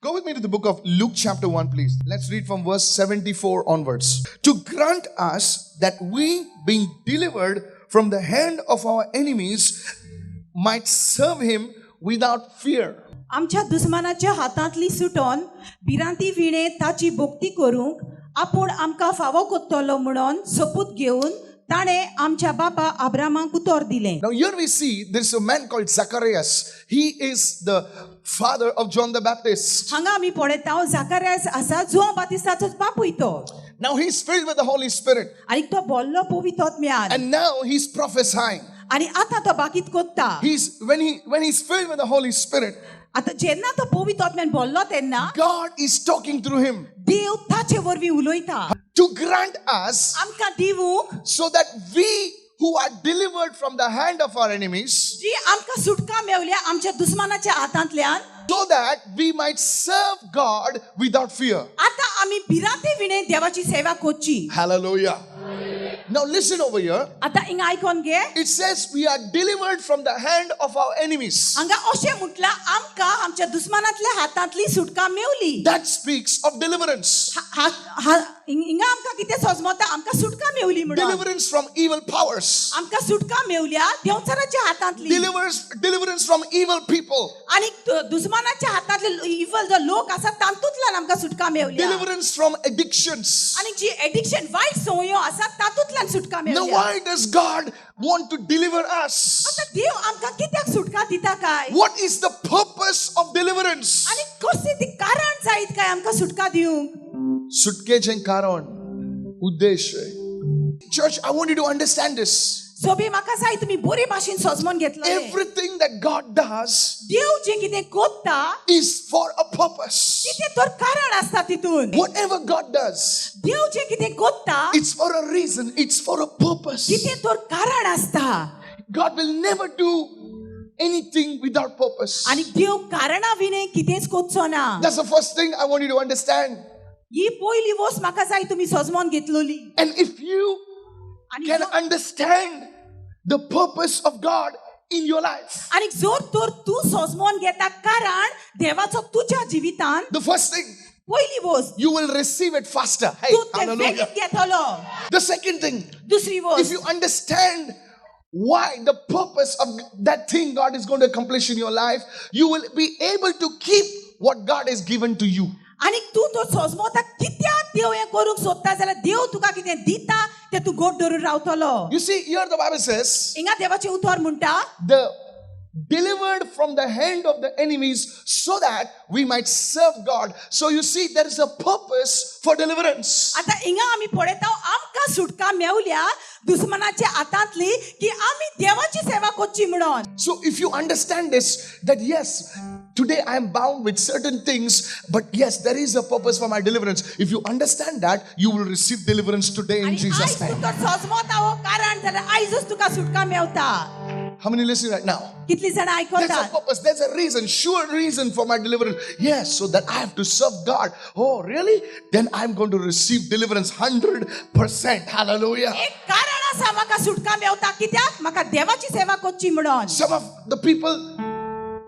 Go with me to the book of Luke chapter 1, please. Let's read from verse 74 onwards. To grant us that we, being delivered from the hand of our enemies, might serve him without fear. आमच्या दुस्मानाच्या हातांतली सुटोन भिरांती विणे ताची भक्ती करूंक आपूण आमकां फावो कोत्तलो म्हणून सोपूत घेवन ताणें आमच्या बापा अब्रामाक उतर दिलें. Now here we see there's a man called Zacharias. He is the father of John the Baptist. हांगा आमी पळयता जाकार्यास आसा जो बातिस्ताचो बापूय तो. Now he's filled with the Holy Spirit. आनी तो बोल्लो पवित्र आत्म्यान. And now he's prophesying. आनी आतां तो बाकीत कोत्ता. When he's filled with the Holy Spirit, आतां जेन्ना तो पवित्र आत्म्यान बोल्लो तेन्ना God is talking through him देव ताचे वरवीं उलयता. to grant us आमकां दिवूंक so that we who are delivered from the hand of our enemies, जी आमकां सुटका मेवल्या आमच्या दुस्मानाच्या हातांतल्यान, so that we might serve God without fear. आतां आमी भिरांते विणे देवाची सेवा करची. Hallelujah. Now listen over here. आतां हिंगा आयकोन घे. It says we are delivered from the hand of our enemies. हांगा अशें म्हटलां आमकां आमच्या दुस्मानातल्या हातांतली सुटका मेवली. That speaks of deliverance. हिंगा आमकां कितें सजमता आमकां सुटका मेवली म्हणून. Deliverance from evil powers. आमकां सुटका मेवल्या देवचाराच्या हातांतली. Deliverance from evil people. आनी दुस्मानाच्या हातांतले इवल जो लोक आसा तातूंतल्यान आमकां सुटका मेवल्या. Deliverance from addictions. आनी जी एडिक्शन वायट संवयो आसा तातूंतल्यान सुटका Now मेवल्या. why does God want to deliver us? आतां देव आमकां कित्याक सुटका दिता काय? What is the purpose of deliverance? आनी कशें ती कारण जायत काय आमकां सुटका दिवंक? सुटकेचें कारण उद्देश्य. Church, I want you to understand this. Sobi म्हाका जाय तुमी बरे भाशेन सजमोन घेतलो. Everything that God does देव जे कितें कोत्ता is for a purpose. कितें तर कारण आसता तितून. Whatever God does, देव जे कितें कोत्ता it's for a reason, it's for a purpose. कितें तर कारण आसता. God will never do anything without purpose. आनी देव कारणा विणे कितेंच कोत्चो ना. That's the first thing I want you to understand. ही पयली वस्त म्हाका जाय तुमी सजमोन घेतलोली. And if you आनी can understand the purpose of God in your life, आनी जोर तर तूं सजमोन घेता कारण देवाचो तुज्या जिवितान the first thing, पयली वस्त you will receive it faster. Hey, तूं तें hallelujah. बेगीन घेतलो. The second thing, दुसरी if वस्त you understand why the purpose of that thing God is going to accomplish in your life, you will be able to keep what God has given to you. आनी तूं तो सजमोता कित्याक देव हें करूंक सोदता जाल्यार देव तुका कितें दिता तें तूं गोड धरून रावतलो. You see, here the Bible says, हिंगा देवाचें उतर म्हणटा the delivered from the hand of the enemies so that we might serve God. So you see, there is a purpose for deliverance. आतां हिंगा आमी पळयता आमकां सुटका मेवल्या दुस्मनाच्या हातांतली की आमी देवाची सेवा करची म्हणून. So if you understand this, that yes, today I am bound with certain things, but yes, there is a purpose for my deliverance. If you understand that, you will receive deliverance today in आनी Jesus' आयज name. तूं तर सजमोता हो कारण जाल्यार आयजूच तुका सुटका Mewat. How many listening right now? कितली जाणां There's a आयकतात. purpose, there's a reason, sure reason for my deliverance. Yes, so that I have to serve God. Oh, really? Then I'm going to receive deliverance 100%. Hallelujah. एक कारण आसा म्हाका सुटका मेवता कित्याक म्हाका देवाची सेवा करची म्हणून. Some of the people,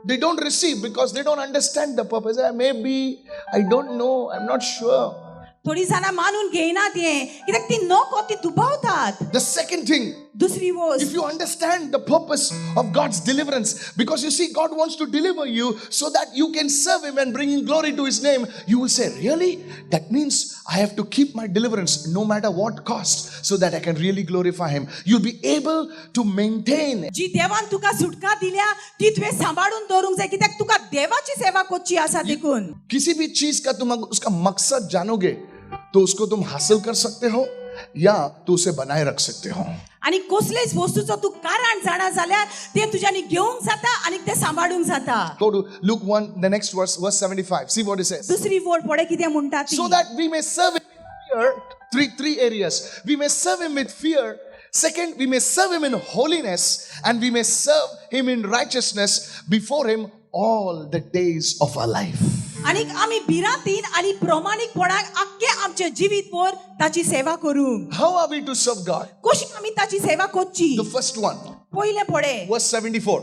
they don't receive because they don't understand the purpose. Maybe, I don't know, I'm not sure. थोडी जाणां मानून घेयनात हें कित्याक ती नको ती दुबावतात. The second thing, दुसरी वस्त if you understand the purpose of God's deliverance, because you see, God wants to deliver you so that you can serve Him and bring in glory to His name, you will say, really? That means I have to keep my deliverance no matter what cost so that I can really glorify Him. You'll be able to maintain. जी देवान तुका सुटका दिल्या ती तुवें सांबाळून दवरूंक जाय कित्याक तुका देवाची सेवा करची आसा देखून. किसी भी चीज का तुम उसका मकसद जानोगे तो उसको तुम हासिल कर सकते हो या तो उसे बनाए रख सकते हो. आनी कसलेच वस्तूचो तू कारण जाणा जाल्यार ते तुज्यानी घेवंक जाता आनी ते सांबाळूंक जाता. Go to Luke 1, the next verse 75. See what it says. दुसरी वड पळय कितें म्हणटा ती. So that we may serve Him with fear. Three areas. We may serve Him with fear. Second, we may serve Him in holiness, and we may serve Him in righteousness before Him all the days of our life. आनी आमी भिरांतीन आनी प्रमाणीकपणान आख्खे आमचे जिवीतभर ताची सेवा करूंक. How are we to serve God? कशी आमी ताची सेवा करची? The first one, पयले पळय verse 74.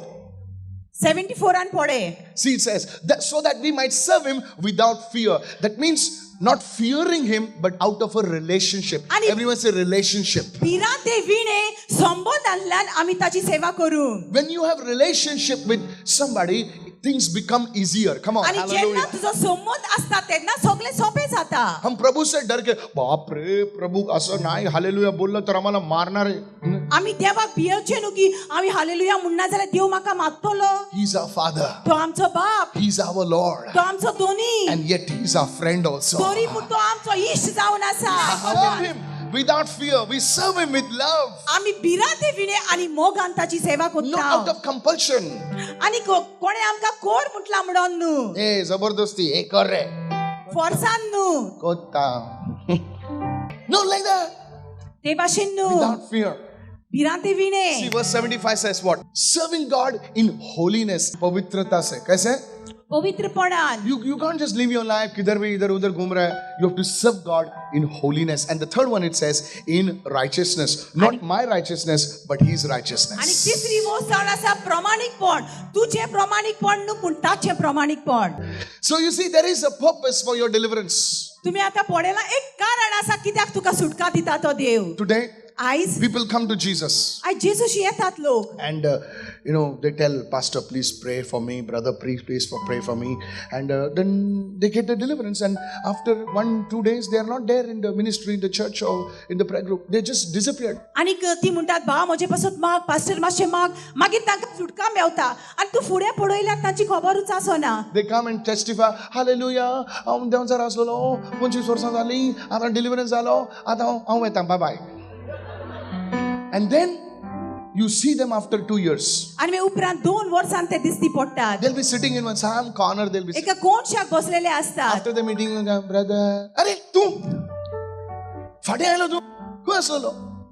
74 and पडे. See, it says that so that we might serve him without fear. That means not fearing him, but out of a relationship. And Everyone say relationship. भिरांते विणे संबंधांतल्यान आमी ताची सेवा करू. When you have relationship with somebody, things become easier. Come on, आणि जेन्ना hallelujah. तुजो संबंध असता तेन्ना सगळे सोपे जाता. हम प्रभु से डर के बाप रे प्रभु असं नाही हालेलुया बोललं तर आम्हाला मारणार आहे. आमी देवाक भियेवचे न्हू की आमी हालेलुया म्हणना जाल्यार देव म्हाका मारतलो. He's our father. तो आमचो बाप, He's our Lord. तो आमचो दोनी. And yet he's our friend also. तरी पूण तो आमचो इश्ट जावन आसा. Serve him without fear. We serve him with love. आमी भिरांते विणे आनी मोगान ताची सेवा Not out करता. of compulsion. आनी कोणे आमकां कोर म्हटला म्हणून न्हू. ए जबरदस्ती हे कर रे. फोर्सान न्हू. कोता. No, like that. ते भाशेन न्हू. Without fear. भिरांते See, विणे. verse 75 says what? Serving God in holiness. पवित्रता से. कैसे? पवित्रपणान. You can't just live your life किधर भी इधर उधर घूम रहा है. You have to serve God in holiness. And the third one it says in righteousness. Not my righteousness, but His आणि righteousness. तिसरी गोष्ट जावन आसा प्रामाणिकपण. तुझे प्रामाणिकपण न्हू पूण ताचे प्रामाणिकपण. So you see, there is a purpose for your deliverance. तुम्ही आता पळयला एक कारण आसा कित्याक तुका सुटका दिता तो देव. Today, आयज people come to Jesus. आयज जेजूशी येतात लोक. And they tell pastor, please pray for me, brother, please pray for me. And then they get the deliverance. And after 1-2 days, they are not there in the ministry, in the church, or in the prayer group. They just disappeared. आणि ती म्हणटात बा म्हजे पासून माग pastor मातशें माग मागीर तांकां सुटका मेवता आनी तूं फुडें पळयल्यार तांची खबरूच आसना. They come and testify, hallelujah, हांव देंवचार आसलेलो 25 वर्सां जालीं, आतां डिलिव्हरन्स जालो, आतां हांव येता, bye bye. And then you see them after 2 years. आनी मागीर उपरांत 2 वर्सां ते दिसती पडटात. They'll be sitting in one some corner. They'll be एका कोणशाक बसलेले असतात. after the meeting, brother, अरे तू फाटी आयलो तू खंय आसलो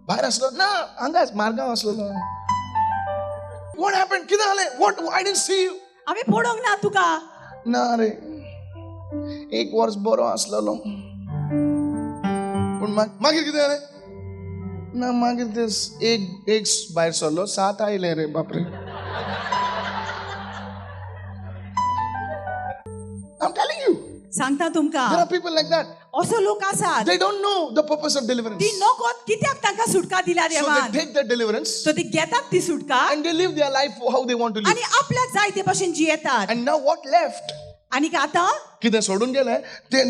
भायर आसलो ना हांगाच मार्गांव आसलो. What happened? कितें जालें? What? I didn't see you. आमी पळोवंक ना तुका. ना रे 1 वर्स बरो आसलेलो पूण मागीर कितें जालें? ना मागीर ते एक भायर सरलो 7 आयले रे बापरे. I'm telling you, सांगता तुमकां. there are people like that. असो लोक आसात. They don't know the purpose of deliverance. ती नोकोत कित्याक तांकां सुटका दिल्या So देवान. they take the deliverance सो ती घेतात ती सुटका and they live their life how they want to live. आनी आपल्याक जाय ते भशेन जियेतात. And now what left? आनी आतां कितें सोडून गेले ते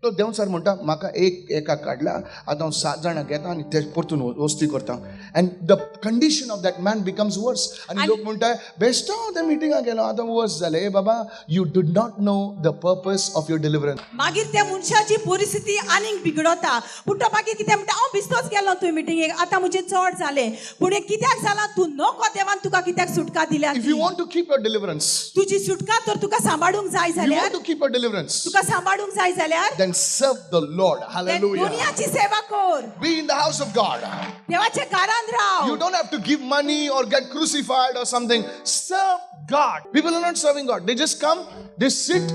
तो देव सर म्हणटा म्हाका एका काडला आतां हांव 7 जाणां घेता आनी ते परतून वस्ती करता. And the condition of that man becomes worse. आनी लोक म्हणटा बेश्टो ते मिटिंगाक गेलो आतां वर्स जाले. बाबा, you did not know the purpose of your deliverance. मागीर त्या मनशाची परिस्थिती आनीक बिगडता. पूण तो मागीर कितें म्हणटा हांव बिस्तोच गेलो तुवें मिटिंगेक आतां म्हजें चड जालें. पूण हें कित्याक जालां? तूं नको देवान तुका कित्याक सुटका दिल्या. If you want to keep your deliverance, तुजी सुटका तर तुका सांबाळूंक जाय you want जाल्यार to keep your deliverance, तुका सांबाळूंक जाय जाल्यार then serve the Lord. Hallelujah. दुनियाची सेवा कर. Be in the house of God. देवाच्या घरांत Rao. You don't have to give money or get crucified or something. Serve God. People are not serving God. They just come, they sit.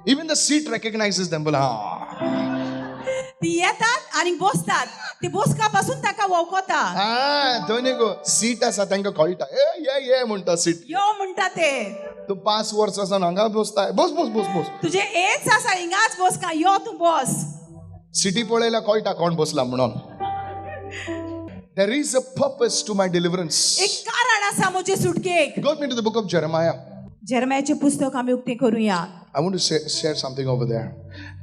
Even the seat recognizes them. ती येतात आणि बसतात. ती बसका पासून ताका वळखता. दोन्ही गो सीट आसा तांकां कळटा. ये म्हणटा सीट. यो म्हणटा ते. तू 5 वर्स आसा हांगा बसताय. बस बस बस बस. तुझे एज आसा हिंगाच बसका. यो तू बस. सिटी पळयल्यार कळटा कोण बसला म्हणून. There is a purpose to my deliverance. एक कारण आसा म्हजे सुटकेक. Go with me to the book of Jeremiah. जेरमायाचे पुस्तक आमी उक्तें करूया. I want to share something over there.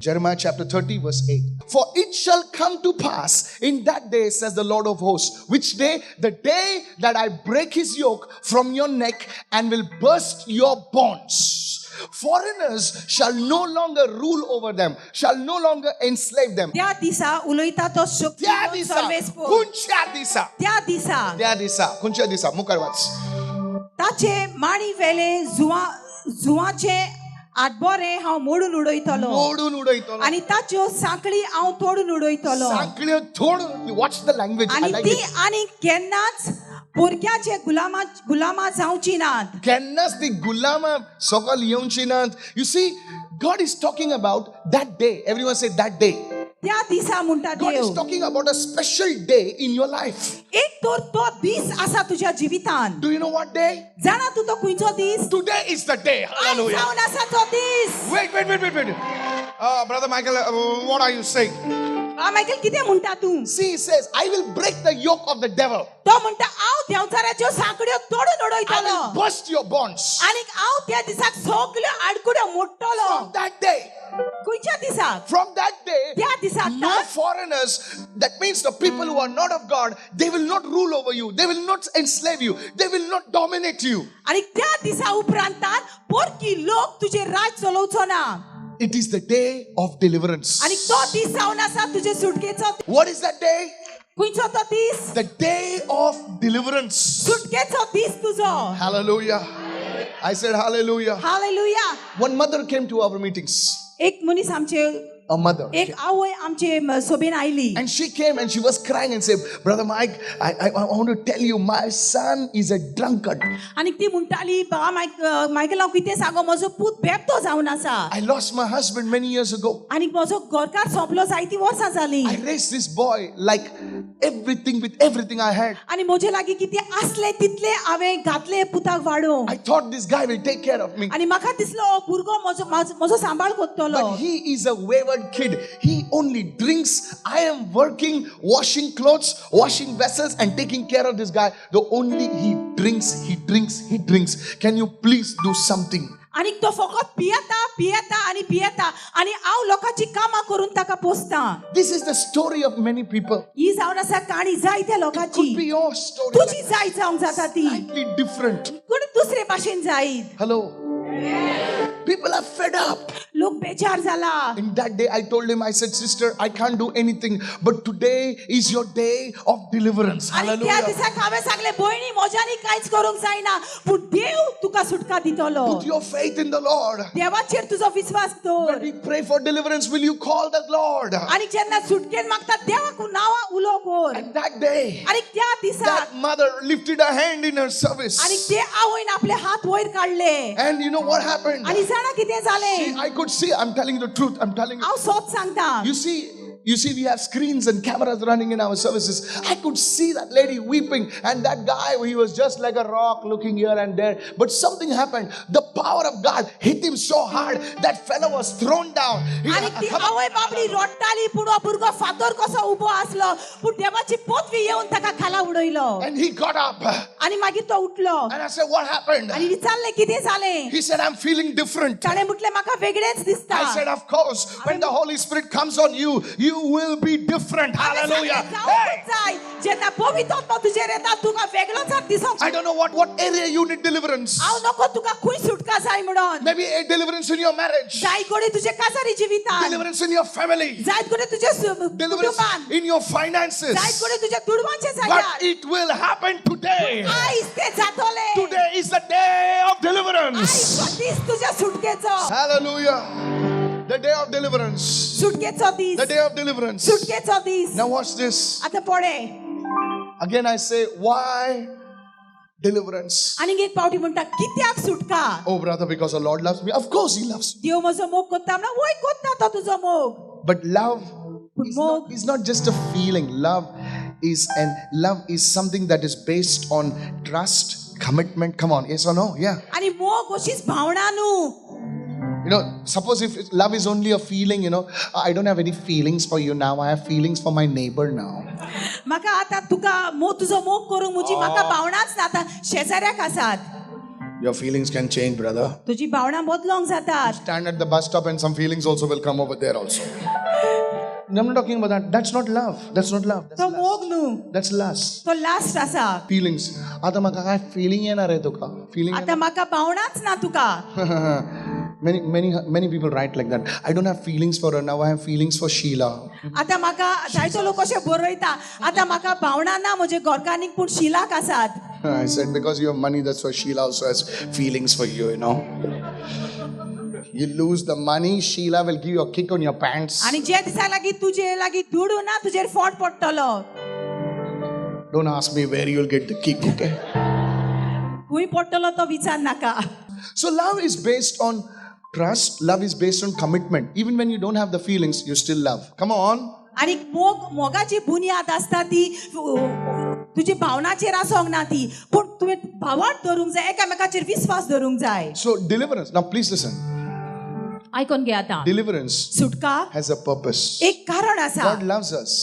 Jeremiah chapter 30 verse 8. For it shall come to pass in that day, says the Lord of hosts. Which day? The day that I break his yoke from your neck and will burst your bonds. Foreigners shall no longer rule over them, shall no longer enslave them. त्या दिसा उलयता तो त्या शक्ती दिसा, सर्वेस्पर. खंयच्या दिसा, त्या दिसा त्या दिसा, खंयच्या दिसा, मुखार वाच. ताचे माणी वेले जुवाचे आडबोरे हांव मोडून उडयतलो. मोडून उडयतलो. आणि ताच्यो सांखळी हांव तोडून उडयतलो. सांखळ्यो तोडून. Watch the language. I आणि like ती it. आणि केन्नाच पोरक्याचे गुलामा जावची नात. केन्नाच ती गुलामा सकल येवची नात. You see, God is talking about that day. Everyone say that day. त्या दिसा म्हणटा God Dev is talking about a special day in your life. एक तर तो दीस आसा तुझ्या जिवितान. Do you know what day? जाणा तू तो खंयचो दीस? Today is the day. आयज Hallelujah. जावन आसा तो दीस. Wait. Brother Michael, what are you saying? Michael कितें म्हणटा तू? See, he says, I will break the yoke of the devil. तो म्हणटा हांव देवचाराच्यो सांकड्यो तोडून I उडयतलो. will burst your bonds. आनी हांव त्या दिसाक सगल्यो आडकुड्यो मोडटलो. From that day, खंयच्या दिसाक? from that day, त्या दिसाक no तर foreigners, that means the people who are not of God, they will not rule over you. They will not enslave you. They will not dominate you. आनी त्या दिसा उपरांतान परकी लोक तुजे राज चलोवचो ना. It is the day of deliverance. आनी तो दीस जावन आसा तुजे सुटकेचो. What is that day? खंयचो तो दीस? The day of deliverance. सुटकेचो दीस तुजो. Hallelujah. I said hallelujah. Hallelujah. One mother came to our meetings. एक मनीस आमचे A mother. एक आवय आमचे सोबेन oily. And she came and she was crying and said, Brother Mike, I want to tell you, my son is a drunkard. आनी ती म्हणटाली बाबा Michael हांव कितें सांगो म्हजो पूत बेबतो जावन आसा. I lost my husband many years ago. आनी म्हजो घरकार सोंपलो जायतीं वर्सां जालीं. I raised this boy like everything with everything I had. आनी म्हजे लागीं कितें आसलें तितलें हांवें घातलें पुताक वाडोवंक. I thought this guy will take care of me. आनी म्हाका दिसलो हो भुरगो म्हजो सांबाळ करतलो. But he is a wayward kid. He only drinks. I am working, washing clothes, washing vessels, and taking care of this guy. The only he drinks. Can you please do something? आनी तो फकत पियेता आनी हांव लोकांची कामां करून ताका पोसता. This is the story of many people. ही जावन आसा काणी जायत्या Could be लोकांची. your story. तुजी जाय जावंक जाता ती. Slightly different. कोणी दुसरे भाशेन जायत. Hello. People are fed up. लोक बेजार जाला. In that day, I told him, I said, sister, I can't do anything, but today is your day of deliverance. आनी त्या Hallelujah. दिसाक हांवें सांगलें भयणी म्हज्यानी कांयच करूंक जायना पूण देव तुका सुटका दितलो. Put your faith in the Lord. देवाचेर तुजो विश्वास When दवर. we pray for deliverance, will you call the Lord? आनी जेन्ना सुटकेन मागता देवाक नांवां उलो कर. And that day, आनी त्या दिसाक that mother lifted her hand in her service. आनी ते आवयन आपले हात वयर काडले. And you know what happened? आनी जाणा कितें जालें? I could see, I'm telling you the truth, I'm telling you. हांव सोत सांगता. You see, we have screens and cameras running in our services. I could see that lady weeping, and that guy, he was just like a rock looking here and there. But something happened. The power of God hit him so hard that fellow was thrown down. आनी ती आवय बाबडी रडटाली पूण हो भुरगो फातर कसो उबो आसलो पूण देवाची पदवी येवन ताका खाला उडयलो. And he got up. आनी मागीर तो उठलो. And I said, what happened? आनी विचारलें कितें जालें? He said, I'm feeling different. ताणें म्हटलें म्हाका वेगळेंच दिसता. I said, of course, when the Holy Spirit comes on you, you will be different. Hallelujah. Hey! जेन्ना पवित्र आत्मा तुजेर येता तुका वेगळोच दिसोंक. I don't know what area you need deliverance. हांव नको तुका खंय सुटका जाय म्हणून. Maybe a deliverance in your marriage. जाय कोणी तुजे काजारी जिवितान. Deliverance in your family. जाय कोणी तुजे Deliverance कुटुंबान. in your finances. जाय कोणी तुजे दुडवांचे But जाग्यार. it will happen today. आयज ते जातले. Today is the day of deliverance. आयज दीस तुज्या सुटकेचो. Hallelujah. The day of deliverance. सुटकेचो these. The day of deliverance. सुटकेचो these. Now watch this. आता पळे. Again I say, why deliverance? आनीक एक पावटी म्हणटा कित्याक सुटका? Oh brother, because the Lord loves me. Of course he loves me. देव म्हजो मोग कोत्ता म्हणा वय कोत्ता तो तुजो मोग. But love is not just a feeling. Love is something that is based on trust, commitment. Come on, yes or no? Yeah. आनी मोग अशीच भावना न्हू. You know, suppose if love is only a feeling, I don't have any feelings for you now. I have feelings for my neighbor now. म्हाका आता तुका तुजो मोग करूंक म्हजी म्हाका भावनाच ना. आतां शेजाऱ्याक आसात. Your feelings can change, brother. तुजी भावना बदलोंक जातात. Stand at the bus stop and some feelings also will come over there also. No, I'm not talking about that. That's not love. That's not love. तो मोग न्हू. That's lust. तो last आसा. Feelings. आता म्हाका काय feeling येणार आहे तुका? Feeling. आता म्हाका भावनाच ना तुका. Many people write like that. I don't have feelings for her now. I have feelings for Sheila. आता म्हाका जायतो लोक अशें बरयता. आता म्हाका भावना ना म्हजे घरकान्नीक पूण शिलाक आसात. I said because you have money, that's why Sheila also has feelings for you. You lose the money, Sheila will give you a kick on your pants. आनी जे दिसा लागीं तुजे लागीं दुडू ना तुजेर फोट पडटलो. Don't ask me where you'll get the kick, okay? खूंय पडटलो तो विचार नाका. So love is based on Trust, love is based on commitment. Even when you don't have the feelings, you still love. Come on. आणि मोगाची बुनियाद आसता ती तुजी भावनाचेर आसोंक ना ती पूण तुवें भावार्थ धरूंक जाय एकामेकाचेर विश्वास धरूंक जाय So deliverance. Now please listen. आयकोन घे आतां Deliverance सुटका has a purpose. एक कारण आसा God loves us.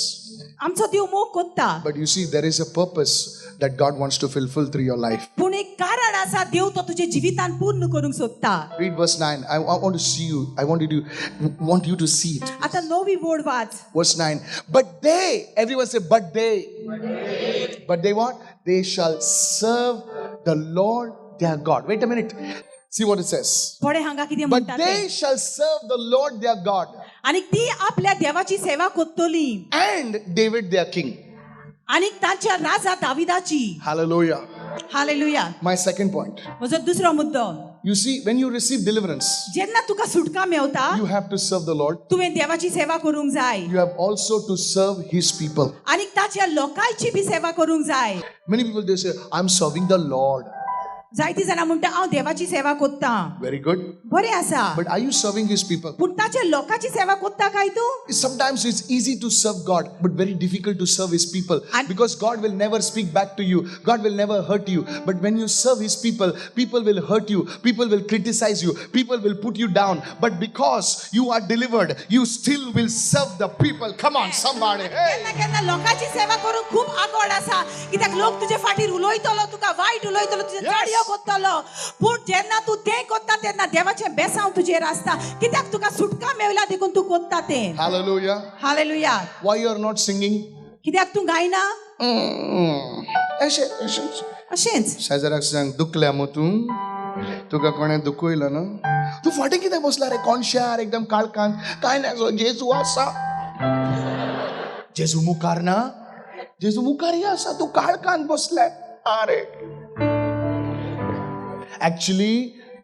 आमचो देव मोग कोत्ता But you see, there is a purpose that God wants to fulfill through your life. पूण एक कारण आसा देव तो तुजे जिवितान पूर्ण करूंक सोदता Read verse 9. I want to see you. I want you to see it. आतां नवी वोड watch Verse 9. But they, everyone say, but they. But they what? They shall serve the Lord their God. Wait a minute. See what it says. थोडे हांगा कितें But म्हणटा they shall serve the Lord their God आनी ती आपल्या देवाची सेवा कोत्तली and David their king. आनी तांच्या राजा दाविदाची Hallelujah. Hallelujah My second point. म्हजो दुसरो मुद्दो You see, when you receive deliverance, जेन्ना तुका सुटका Mewat you have to serve the Lord. तुवें देवाची सेवा करूंक जाय You have also to serve His people. आनी ताच्या लोकांची बी सेवा करूंक जाय Many people they say, I'm serving the Lord. जायती जाणां म्हणटा हांव देवाची सेवा कोत्ता Very good. बरें आसा But are you serving His people? पूण ताच्या लोकांची सेवा कोत्ता काय तूं Sometimes it's easy to serve God, but very difficult to serve His people. And- Because God will never speak back to you. God will never hurt you. But when you serve His people, people will hurt you. People will criticize you. People will put you down. But because you are delivered, you still will serve the people. Come on, somebody. Hey. केन्ना केन्ना लोकांची सेवा करूंक खूप आवड आसा कित्याक लोक तुजे फाटीर उलयतलो तुका वायट उलयतलो तुजे चडयो कोत्तलो पूण जेन्ना तूं तें कोत्ता तेन्ना देवाचें बेसांव तुजेर आसता कित्याक तुका सुटका मेवला देखून तूं कोत्ता तें Hallelujah. Hallelujah Why you are not singing? कित्याक तूं गायना अशेंच शेजाराक सांग दुखल्या मग तू तुका कोणे दुखयलं ना तू फाटी कितें बसला रे कोणशार एकदम काळकांत काय नाही सो जेजू आसा जेजू मुखार ना जेजू मुखारही आसा तू काळकांत बसलाय अरे ऍक्च्युली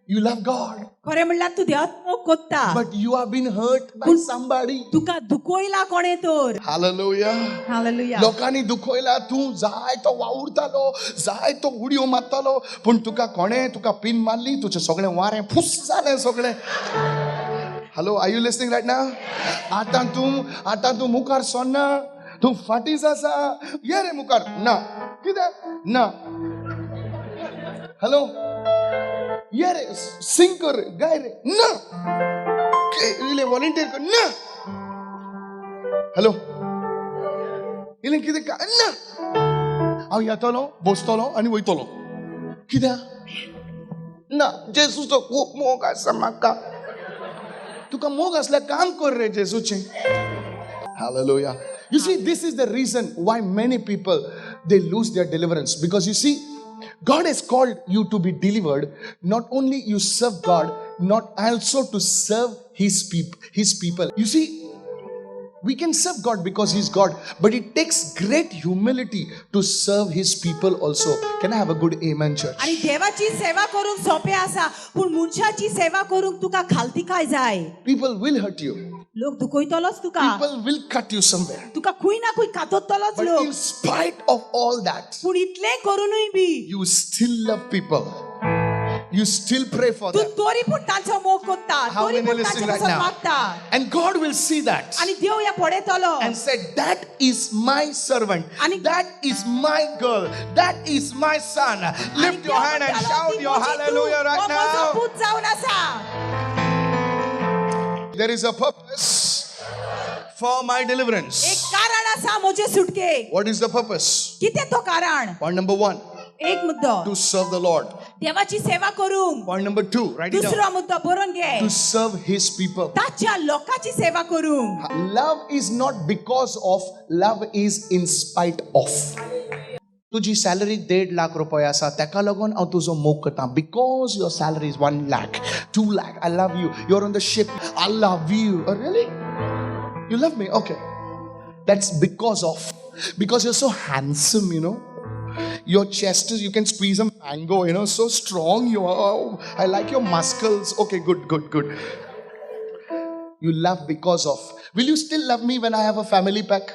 यू लव्ह गॉड खरें म्हणल्यार तूं देवाक मोग कोत्ता but you have been hurt by somebody तुका दुखयला कोणे तर हालेलुया हालेलुया लोकांनी दुखयला तू जाय तो वावुरतालो जाय तो उडयो मारतालो पूण तुका कोणे तुका पिन मारली तुझे सगळें वारें फुस जालें सगळें hello are you listening right now आतां तूं मुखार सोन्ना तूं फाटीच आसा ये रे मुखार ना कितें ना हॅलो ये रे सिंग कर रे गाय रे ना इले व्हॉलंटियर कर ना हॅलो इलें कितें ना हांव येतलो बसतलो आनी वयतलो कित्याक ना जेजूचो खूब मोग आसा म्हाका तुका मोग असल्यार काम कर रे जेजूचें Hallelujah. You see, this is the reason why many people they lose their deliverance, because you see, God has called you to be delivered. Not only you serve God, not also to serve His people. You see, we can serve God because He's God, but it takes great humility to serve His people also. Can I have a good amen, church? आणि देवाची सेवा करूंक सोपें आसा पूण मनशाची सेवा करूंक तुका खालतिकाय जाय People will hurt you. लोक दुखयतलोच तुका People will cut you somewhere. तुका खूंय ना खूंय कातरतलोच But in लोक spite of all that, पूण इतलें करूनय B you still love people. You still pray for तूं them. तोरी पूण तांचो मोग कोत्ता How तोरी many पूण listening तांचे right पासून now? वागता And God will see that आनी देव ह्या पळयतलो and said, that is my servant. And- That is my girl. That is my son. आनी Lift Dev your hand and म्हणटलो, shout ती your म्हजी hallelujah तूं, right हो म्हजो now. पूत जावन आसा There is a purpose for my deliverance. एक कारण आसा म्हजे सुटकेक What is the purpose? कितें तो कारण Point number 1, एक मुद्दो to serve the Lord. देवाची सेवा करूंक Point number 2, write it down. दुसरो मुद्दो बरोवन घे To serve His people. ताच्या लोकांची सेवा करूंक Love is not because of, love is in spite of. तुझी सॅलरी 1.5 लाख रुपये आसा तेका लागून हांव तुजो मोग करता because your salary is 1 lakh 2 lakh I love you you're on the ship I love you oh, really you love me okay that's because you're so handsome you know your chest is you can squeeze a mango you know so strong you are oh, I like your muscles okay good you love because of will you still love me when I have a family pack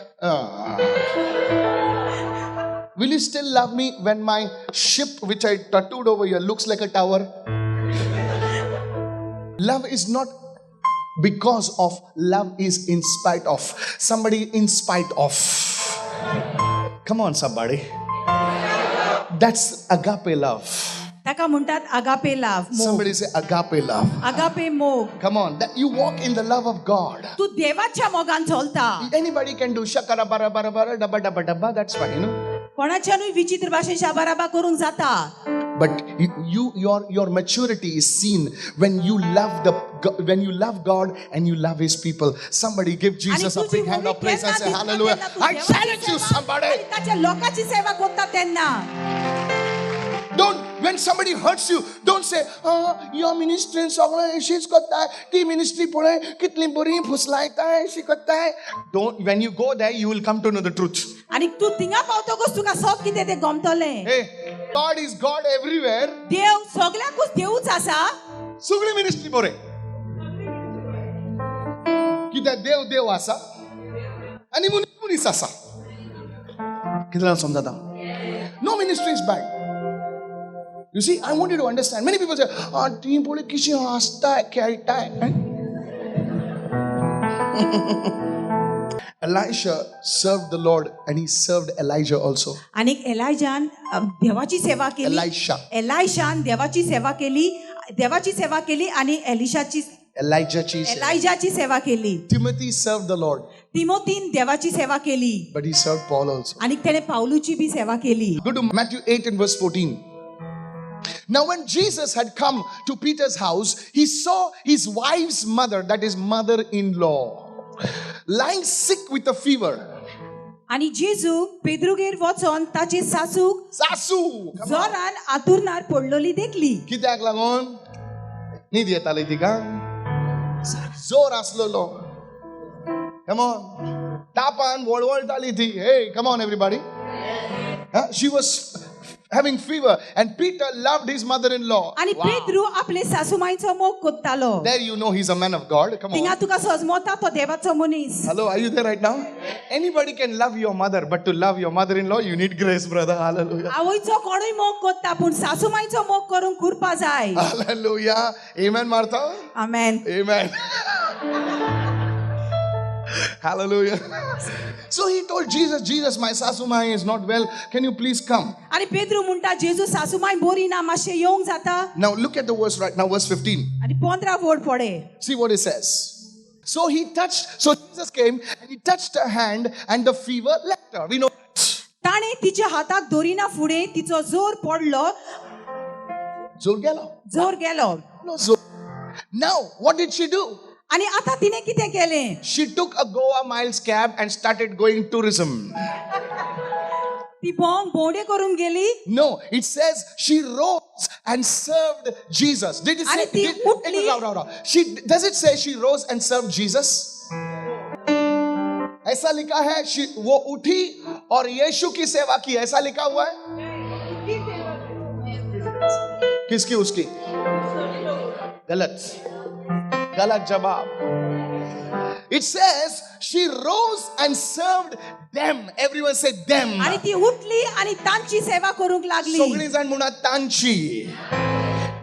will you still love me when my ship which I tattooed over here looks like a tower Love is not because of, love is in spite of. Somebody, in spite of. Come on, somebody. That's agape love. ताका म्हणटात agape लाव मोग. Somebody say agape love. Agape मोग. Come on, that you walk in the love of God. तू देवाच्या मोगान चलता. Anybody can do shakara bara bara bara dabba dabba dabba. That's fine, you know. कोणाच्यानूय विचित्र भाशेन शाबाराबा करूंक जाता. But your maturity is seen when you love God and you love His people. Somebody give Jesus a big hand of praise and say hallelujah. I challenge you, somebody. ताच्या लोकांची सेवा करता तेन्ना. Don't, when somebody hurts you, don't say, your ministry सगळं अशीच करताय, ती ministry पुढे कितली बरी फुसलायताय, अशी करताय. Don't, when you go there, you will come to know the truth. आणि तू थिंगा पावतकच तुका सब कितें तें गमतलें. Hey, God is God everywhere. देव सगळ्याकूच देवूच आसा. सगळी ministry बरे. कित्याक देव आसा आणि मनीस आसा. कितल्यांक समजता? No ministry is bad. You see, I want you to understand. Many people say, team pole kishi hasta hai, khelta hai. Elisha served the Lord and he served Elijah also. आणि एलायजान देवाची सेवा केली. एलायशान देवाची सेवा केली आणि एलायजाची सेवा केली. Timothy served the Lord. तिमोथीन देवाची सेवा केली. But he served Paul also. आणि त्याने पाऊलची बी सेवा केली. Go to Matthew 8 and verse 14. Now when Jesus had come to Peter's house, he saw his wife's mother, that is mother-in-law, lying sick with a fever. आणि जेजू पेद्रुगेर वचोन ताची सासू जोरान आतुरनार पडलोली देखली. कित्याक लागून? न्हीद येताली तिका? जोर आसलोलो. Come on. तापान वळवळताली ती. Hey, come on everybody. She was having fever and Peter loved his mother-in-law. आणि पेद्रू आपले सासूमाईचो मोग कोत्तालो. There you know he's a man of God. Come तिंगा on. तुका सजमोता तो देवाचो मनीस. Hello, are you there right now? Anybody can love your mother, but to love your mother-in-law, you need grace, brother. Hallelujah. आवयचो कोणूय मोग कोत्ता पूण सासूमाईचो मोग करूंक कुरपा जाय. Hallelujah. Amen, Martha. Amen. Amen. Hallelujah. So he told Jesus, my sasumai is not well. Can you please come? आणि पेद्रू म्हणटा जेजू सासूमाई बोरी ना मातशें येवंक जाता. Now look at the verse right now, verse 15. आणि 15 वोड पडे. See what it says. So Jesus came and he touched her hand and the fever left her. We know. ताणे तिच्या हाताक दोरिना फुडें तिचो जोर पडलो. जोर गेलो. No, जोर. Now, what did she do? आणि आता तिने कितें केलें? She took a Goa miles cab and started going tourism. ती भोंवडे करून गेली. No, it says she rose and served Jesus. Did it say? आणि ती उठली. Does it say she rose and served Jesus? ऐसा लिखा है वो उठी और यीशु की सेवा की. ऐसा लिखा हुआ है. किसकी? उसकी. गलत जवाब. It says she rose and served them. Everyone say them. आणि ती उठली आणि तांची सेवा करूंक लागली. सगळी जाण म्हणा तांची.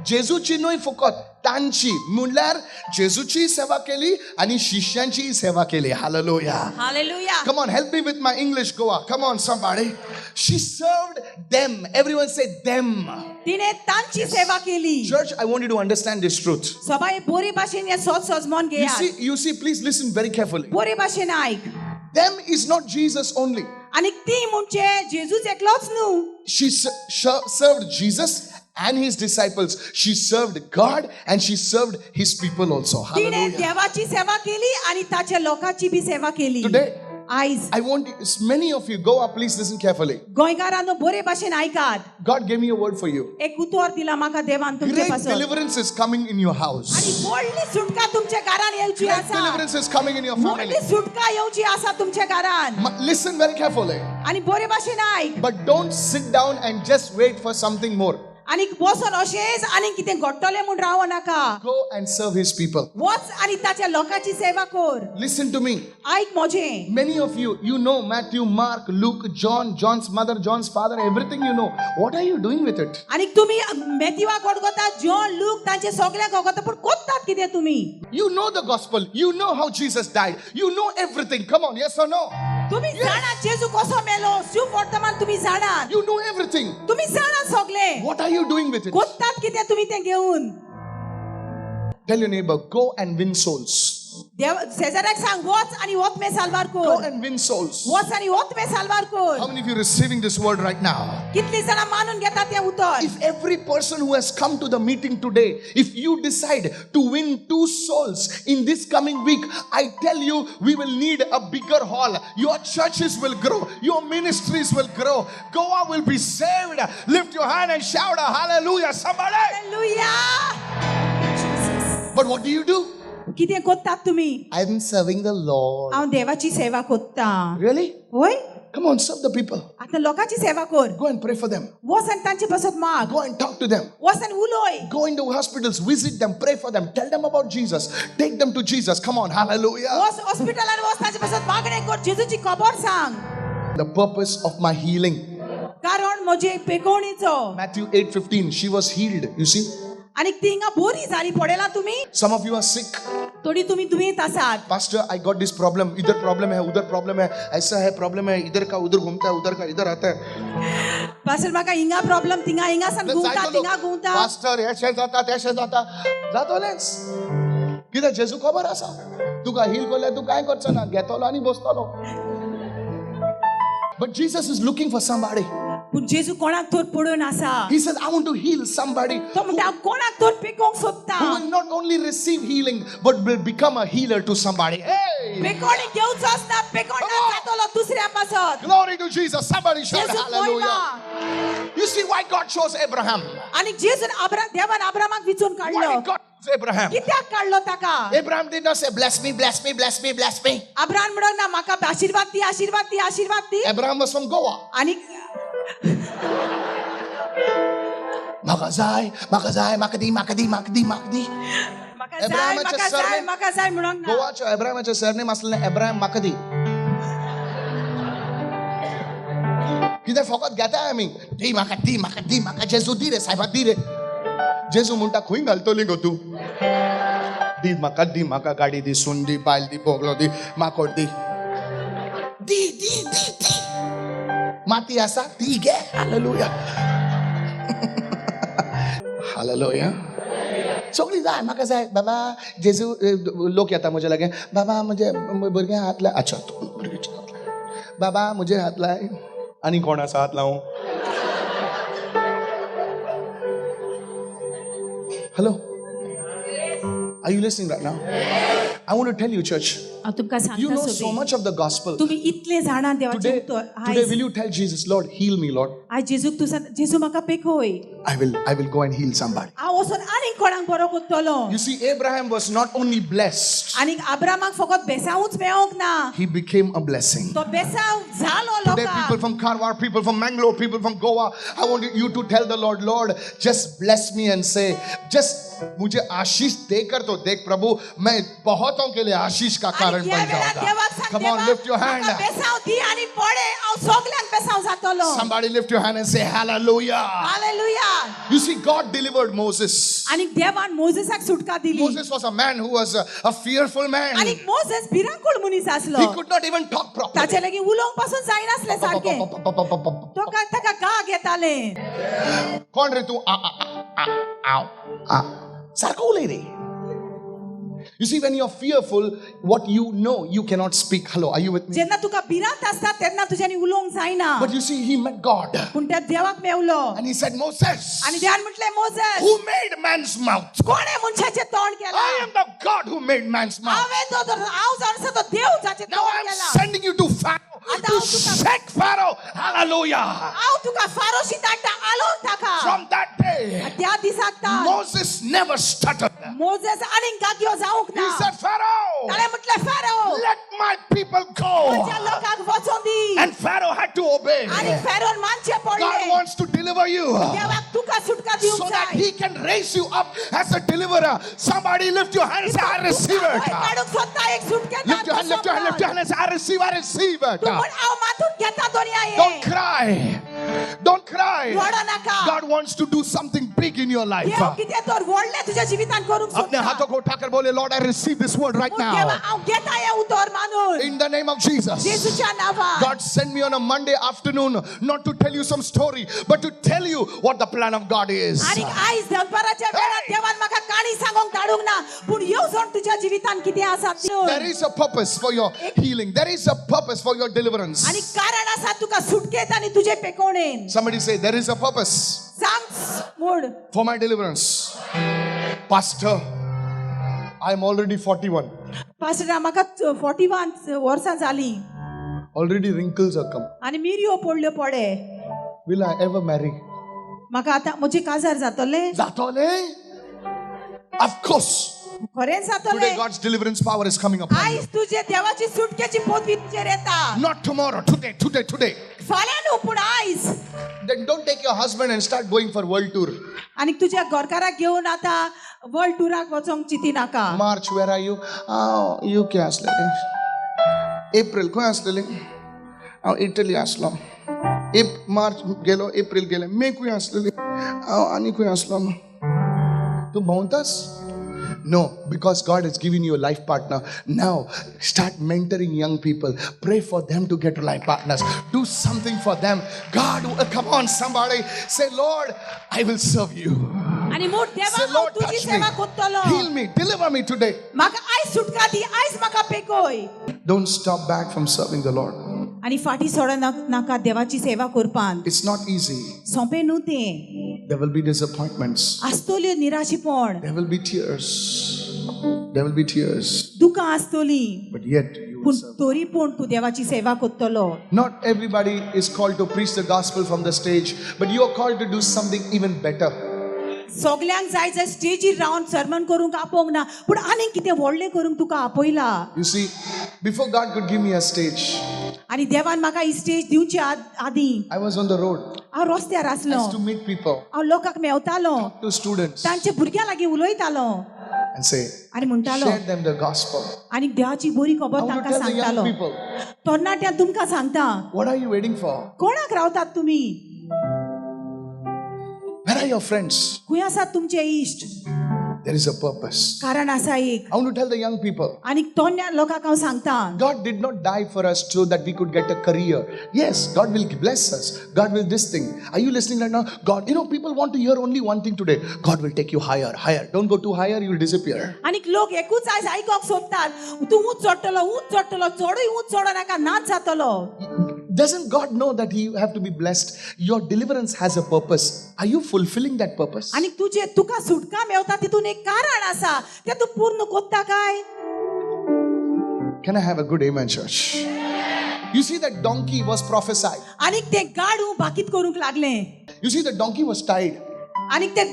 जेजूची न्हय फकत तांची म्हणल्यार जेजूची सेवा केली आणि शिष्यांची सेवा केली. Hallelujah. Hallelujah. Come on, help me with my English, Goa. Come on, somebody. She served them. Everyone say them. तिने तांची सेवा केली. Church, I want you to understand this truth. सबाय बोरे भाशेन या सजमोन घेया. You see, please listen very carefully. बोरे भाशेन आयक. Them is not Jesus only. आणि ती म्हणजे जेजूच एकलोच न्हू. She served Jesus and his disciples. She served God and she served his people also. तिने Hallelujah. देवाची सेवा केली आणि ताच्या लोकांची बी सेवा केली. Today, आयज I want many of you go up, please listen carefully. गोंयकारांनो बोरे भाशेन आयकात. God gave me a word for you. एक उतर दिला म्हाका देवान तुमचे Great पासून. deliverance is coming in your house. आणि व्हडली सुटका तुमच्या घरान येवची Great आसा. deliverance is coming in your family. व्हडली सुटका येवची आसा तुमच्या घरान. Listen very carefully. आणि बोरे भाशेन आयक. But don't sit down and just wait for something more. आणि बसून अशेंच आनी कितें घडटलें म्हूण राव नाका Go and serve his people. वच आनी ताच्या लोकांची सेवा कर Listen to me. आयक मोजें Many of you, you know Matthew, Mark, Luke, John, John's mother, John's father, everything you know. What are you doing with it? आनी तुमी मेथीवा गोडगोता जॉन लूक तांचे सगळ्या गोगोता पूण कोत्तात कितें तुमी You know the gospel. You know how Jesus died. You know everything. Come on, yes or no? तुमी जाणा जेजू कसो मेलो शुभ वर्तमान तुमी जाणात You know everything. तुमी जाणात सगळें What are you doing with it? कोत्तात कितें तुमी तें घेवन Tell your neighbor, go and win souls. देव शेजाऱ्याक सांग वच आनी वत मे सालवार Go कर and win souls. वच आनी वत मे सालवार कर How many of you are receiving this word right now? कितली जाणां मानून घेतात तें उतर If every person who has come to the meeting today, if you decide to win 2 souls in this coming week, I tell you, we will need a bigger hall. Your churches will grow. Your ministries will grow. Goa will be saved. Lift your hand and shout a hallelujah, somebody. Hallelujah But what do? कितें कोत्तात तुमी I'm serving the Lord. हांव देवाची सेवा कोत्ता Really? होय Come on, serve the people. आतां लोकांची सेवा कर Go and pray for them. वच आनी तांचे बसत माग Go and talk to them. वच आनी उलोय Go into hospitals, visit them, pray for them, tell them about Jesus. Take them to Jesus. Come on, hallelujah. वच हॉस्पिटलान वच तांचे बसत मागणें कर जेजूची खबर सांग The purpose of my healing. कारण म्हजे पेकोवणीचो Matthew 8:15. She was healed. You see? आनी ती हिंगा बरी जाली पडयला तुमी Some of you are sick. थोडी तुमी दुयेंत आसात Pastor, I got this problem. इधर problem है, उधर problem है, ऐसा है problem है, इधर का उधर घूमता है, उधर का इधर आता है. पासर म्हाका हिंगा प्रॉब्लेम थिंगा हिंगा सान घुंवता थिंगा घुंवता Pastor, ऐसे जाता, तैसे जाता. जातोलेच. कितें जेजू खबर आसा. तुका heal कोले तू काय करचो ना, घेतलो आनी बसतलो. But Jesus is looking for somebody. पूण जेजू कोणाक तर पडून आसा He says, I want to heal somebody तो म्हणटा हांव कोणाक तर पेकोवंक सोदता who will not only receive healing but will become a healer to somebody. Hey! पेकोवणी घेवचो आसता पेकोवणा जातलो दुसऱ्या पासत Glory to Jesus. Somebody shout Jeju hallelujah. महिमा You see why God chose Abraham? आनी जेजून देवान अब्रामाक विचून Why काडलो did God choose Abraham? कित्याक काडलो ताका Abraham did not say, bless me, bless me, bless me, bless me. Abram म्हणून ना म्हाका आशीर्वाद दी आशीर्वाद दी आशीर्वाद दी Abraham was from Goa. आनी Makazai, makazai, makadi, makadi, makadi, makadi. म्हाका जाय म्हणून ना गोवाच्या अब्राहमाचे सरनेम असलेले अब्राहम माकदी. कितें फकत घेताय आमी दी म्हाका जेजू दी रे सायबा दी रे. जेजू म्हणटा खंय घालतली गो तूं. दी म्हाका गाडी दी सून दी बायल दी बोगलो दी माकोड दी. दी दी दी दी. माती आसा ती घे. हालेलुया. हालेलुया. सगळी जाय म्हाका जाय बाबा जेजू लोक येता म्हजे लागीं बाबा म्हजे भुरग्यां हात लाय. अच्छा भुरग्याचे हात लाय. बाबा म्हजे हात लाय. आनी कोण आसा हात लावूं. Hello? Are you listening right now? I want to tell you, church, हांव तुमकां you know सांगता so much of the gospel. तुम्ही इतले जाणा देवाचे Today, उतर today will you tell Jesus, Lord, heal me, Lord? आज जेजूक तू जेजू म्हाका पेकोय I will go and heal somebody. हांव वचून आनीक कोणाक बरो कोत्तलो You see, Abraham was not only blessed, आनी अब्रामाक फकत बेसावूच मेळोंक ना he became a blessing. तो बेसाव झालो Today, people लोकांक from Karwar, people from Mangalore, people from Goa, I want you to tell the Lord, Lord, just bless me and say, just मुझे आशीष देकर तो देख प्रभु मैं बहुतों के लिए आशीष का कारण बन जाऊंगा. Come on, lift your hand. बेसाव दी आनी पडे हांव सगळ्यांक बेसाव जातलो Somebody lift your hand and say hallelujah. Hallelujah You see, God delivered Moses. आनी देवान मोसेसाक सुटका दिली Moses was a man who was a fearful man. आनी मोसेस भिरांकूळ मनीस He आसलो could not even talk properly. ताचे लागीं उलोवंक पासून जायनासलें सारकें ताका गाग येताले कोण रे तू सारखं उलय रे. You see, when you're fearful, what you know, you cannot speak. Hello, are you with me? जेन्ना तुका भिरांत आसता तेन्ना तुज्यानी उलोवंक जायना But you see, he met God. पूण त्या देवाक मेवलो And he said, Moses, आनी देवान म्हटलें Moses who made man's mouth? कोणे मनशाचें तोंड केलां I am the God who made man's mouth. हांव जावन आसा तो देव जाचें Now तोंड I'm केलां sending you to Pharaoh to shake Pharaoh. Hallelujah. हांव तुका फारोशी धाडटा आलोवन ताका From that day, त्या दिसाक Moses never stuttered. मोसेस आनीक गागयो जावंक He ना said, Pharaoh, ताणें म्हटलें pharaoh let my people go. म्हज्या लोकांक वचोन दी And Pharaoh had to obey. आणि फेरोन मानचे God पडले wants to deliver you देवाक तुका सुटका दिवंक so that जाय He can raise you up as a deliverer. Somebody lift your hand and say, I receive वयर it. काढूक सोदता एक सुटकेदार Lift your hand, lift your hand, lift your hand and say, I receive it. तू म्हण हांव माथून घेता दोनया Don't cry. Don't cry. रडो नाका God wants to do something big in your life. देव कितें तर व्हडलें तुज्या जिवितांत करूंक अपने सोदता हाथों को उठाकर बोले, Lord, I receive this word right म्हूण देवा now. हांव घेता हे उतर मानून In the name of Jesus. येशूच्या नांवान God sent me on a Monday afternoon not to tell you some story, but to tell you what the plan of God is. आणि आयज दनपाराच्या वेळार देवान म्हाका काणी सांगूंक धाडूंक ना पूण येवजण तुज्या जिवितांत कितें आसा There is a purpose for your healing. There is a purpose for your deliverance. आणि कारण आसा तुका सुटकेत आनी तुजे पेकोवणेन Somebody say, there is a purpose सांग म्हूण for my deliverance. Pastor, I am already 41. Pastor म्हाका 41 वर्सां जालीं Already wrinkles are come. आनी मिरयो पडल्यो पडे Will I ever marry? म्हाका आतां म्हजें काजार जातलें Zatole? Of course. खरेंच जातलें Today God's deliverance power is coming upon you. आयज तुजे देवाची सुटकेची पदवी तुजेर येता Not tomorrow, today. फाल्यां न्हू पूण आयज Then don't take your husband and start going for world tour. आनी तुज्या घरकाराक घेवन आतां वर्ल्ड टुराक वचोंक चिंती नाका March, where are you? Oh, UK asleling. April, खंय असलेले? Oh, Italy असलो. March गेलो, April गेले. May खंय असलेले? Oh, आनी खंय असलो? तू भोंवतास? No, because God has given you a life partner. Now, start mentoring young people. Pray for them to get life partners. Do something for them. God, come on, somebody. Say, Lord, I will serve you. आनी मोठ देवा Say, हांव Lord, तुजी touch सेवा me. कोत्तलो Heal me. Deliver me today. म्हाका आयज सुटका दी आयज म्हाका पेकोय Don't stop back from serving the Lord. आनी फाटी सोड नाका देवाची सेवा करपान It's not easy. सोंपें न्हू तें There will be disappointments. आसतल्यो निराशीपण There will be tears. There will be tears. दुकां आसतलीं But yet, you will पूण serve. तरी पूण तूं देवाची सेवा कोत्तलो Not everybody is called to preach the gospel from the stage, but you are called to do something even better. सगल्यांक जाय जाय स्टेजीर रावन सर्मन करूंक आपोवंक ना पूण आनीक कितें व्हडलें करूंक तुका आपयला You see, before God could give me a stage, आनी देवान म्हाका ही स्टेज दिवची आदीं I was on the road. हांव रस्त्यार I आसलो used to meet people, हांव लोकांक मेवतालो to students, तांच्या भुरग्यां लागीं उलयतालो and say, आनी म्हणटालो share them the gospel. आनी देवाची बरी I खबर want to तांकां tell the young सांगतालो people, तरणाट्यां तुमकां सांगता what are you waiting for? कोणाक रावतात तुमी Where are your friends? खंय आसात तुमचे इश्ट There is a purpose. कारण आसा एक I want to tell the young people, आनी तरण्या लोकांक हांव सांगता God did not die for us so that we could get a career. Yes, God will bless us. God will this thing. Are you listening right now? God, people want to hear only one thing today. God will take you higher, higher. Don't go too higher, you will disappear. आनी लोक एकूच आयज आयकोंक सोदतात तूं उंच चडटलो चडूय उंच चड नाका नाच जातलो Doesn't God know that you have to be blessed? Your deliverance has a purpose. Are you fulfilling that purpose? आनी तुका सुटका मेवता तितून एक कारण आसा तें तूं पूर्ण कोत्ता काय Can I have a good amen, church? You see, that donkey was prophesied. आनीक तें गाडू बाकीत करूंक लागलें You see, the donkey was tied. आनीक तें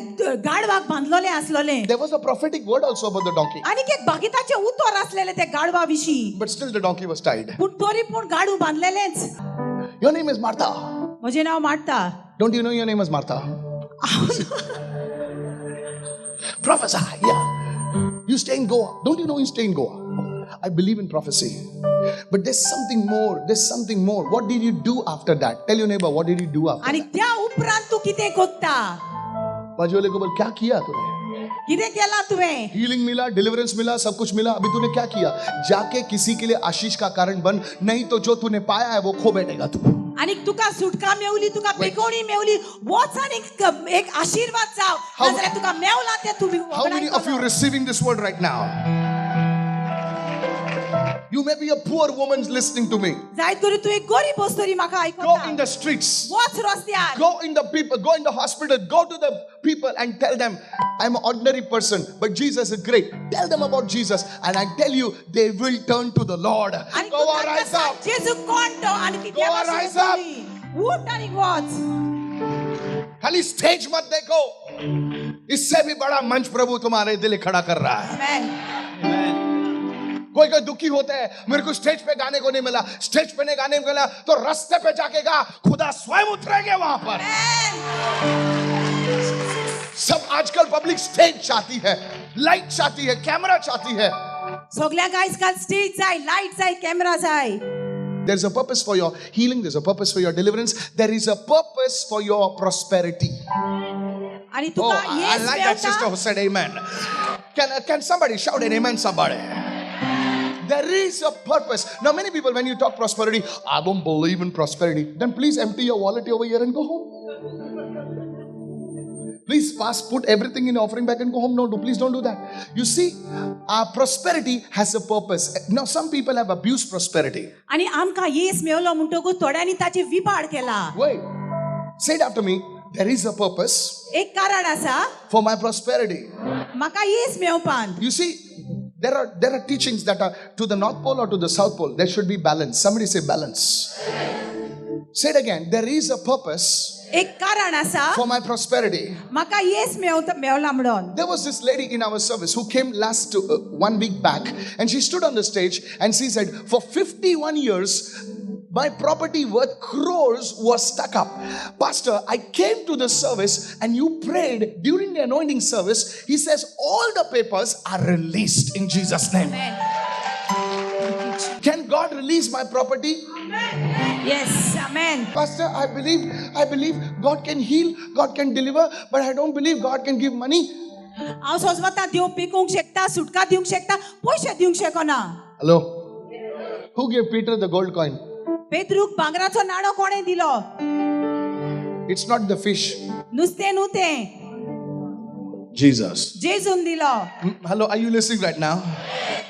गाडवाक बांदलोलें आसलोलें There was a prophetic word also about the donkey. आनीक एक बाकिताचें उतर आसलेलें त्या गाडवा विशीं But still, the donkey was tied. पूण तरी पूण गाडू बांदलेलेंच Your name is Martha. म्हजें नांव मारता Don't you know your name is Martha? Prophesy, yeah. You stay in Goa. Don't you know you stay in Goa? I believe in prophecy. But there's something more. There's something more. What did you do after that? Tell your neighbor, what did you do after आनी that? त्या उपरांत तूं कितें कोत्ता बाजू वाले को बोल, क्या किया तूने? कितें केलां तुवें हीलिंग मिला, डिलीवरेंस मिला, सब कुछ मिला. अभी तूने क्या किया? जाके किसी के लिए आशीष का कारण बन. नहीं तो जो तूने पाया है वो खो बैठेगा तू. आनीक तुका सुटका मेवली तुका पेकोवणी मेवली वच आनीक एक आशीर्वाद जाव नाजाल्यार तुका मेवला तें तुमी How many of you receiving this word right now? You may be a poor woman listening to me. जायत करून तूं एक गरीब बसतरी म्हाका Go in आयकता the streets. वच रस्त्यार Go in the people, go in the hospital, go to the people and tell them, I'm an ordinary person, but Jesus is great. Tell them about Jesus, and I tell you, they will turn to the Lord. आनी Go on, rise up. जेजू कोण तो आनी ती Go on, देवाची rise up. उतरली. उठ आनीक वच खाली स्टेज मत देखो. इससे भी बड़ा मंच प्रभु तुम्हारे दिल खड़ा कर रहा है. आमेन कोई कोई दुखी होते हैं, मेरे को स्टेज पे गाने को नहीं मिला, स्टेज पे नहीं गाने को मिला, तो रास्ते पे जाके गा, खुदा स्वयं उतरेंगे वहां पर। सब आजकल पब्लिक स्टेज चाहती है, लाइट चाहती है, कैमरा चाहती है। सगळ्यांक आजकाल स्टेज जाय, लाईट जाय, कॅमेरा जाय. There's a purpose for your healing, there's a purpose for your deliverance, there is a purpose for your prosperity. आणि Oh, तुका I yes like that sister मेळटा. who said amen. Can somebody shout an amen, somebody? There is a purpose. Now many people, when you talk prosperity, I don't believe in prosperity. Then please empty your wallet over here and go home. Please put everything in offering bag and go home. No, please don't do that. You see, our prosperity has a purpose. Now some people have abused prosperity. आणि आमकां yes मेवलो म्हणटकूच थोड्यांनी ताची विपाड केला. Wait, say it after me. There is a purpose एक कारण आसा for my prosperity. म्हाका yes मेवपान. You see, there are teachings that are to the North Pole or to the South Pole. There should be balance. Somebody say balance. Say it again. There is a purpose एक कारण आसा for my prosperity. म्हाका yes Mewla म्हणून. There was this lady in our service who came last 1 week back, and she stood on the stage and she said, for 51 years, my property worth crores was stuck up. Pastor, I came to the service and you prayed during the anointing service. He says all the papers are released in Jesus' name. Can God release my property? Yes, amen. Pastor, I believe God can heal, God can deliver, but I don't believe God can give money. हांव सोजवता देव पिकूंक शकता, सुटका दिवंक शकता, पयशे दिवंक शकना. Hello? Who gave Peter the gold coin? पेद्रूक भांगराचो नाणो कोणे दिलो? It's not the fish. नुस्तें न्हू तें, Jesus. जेजून दिलो. Hello, are you listening right now?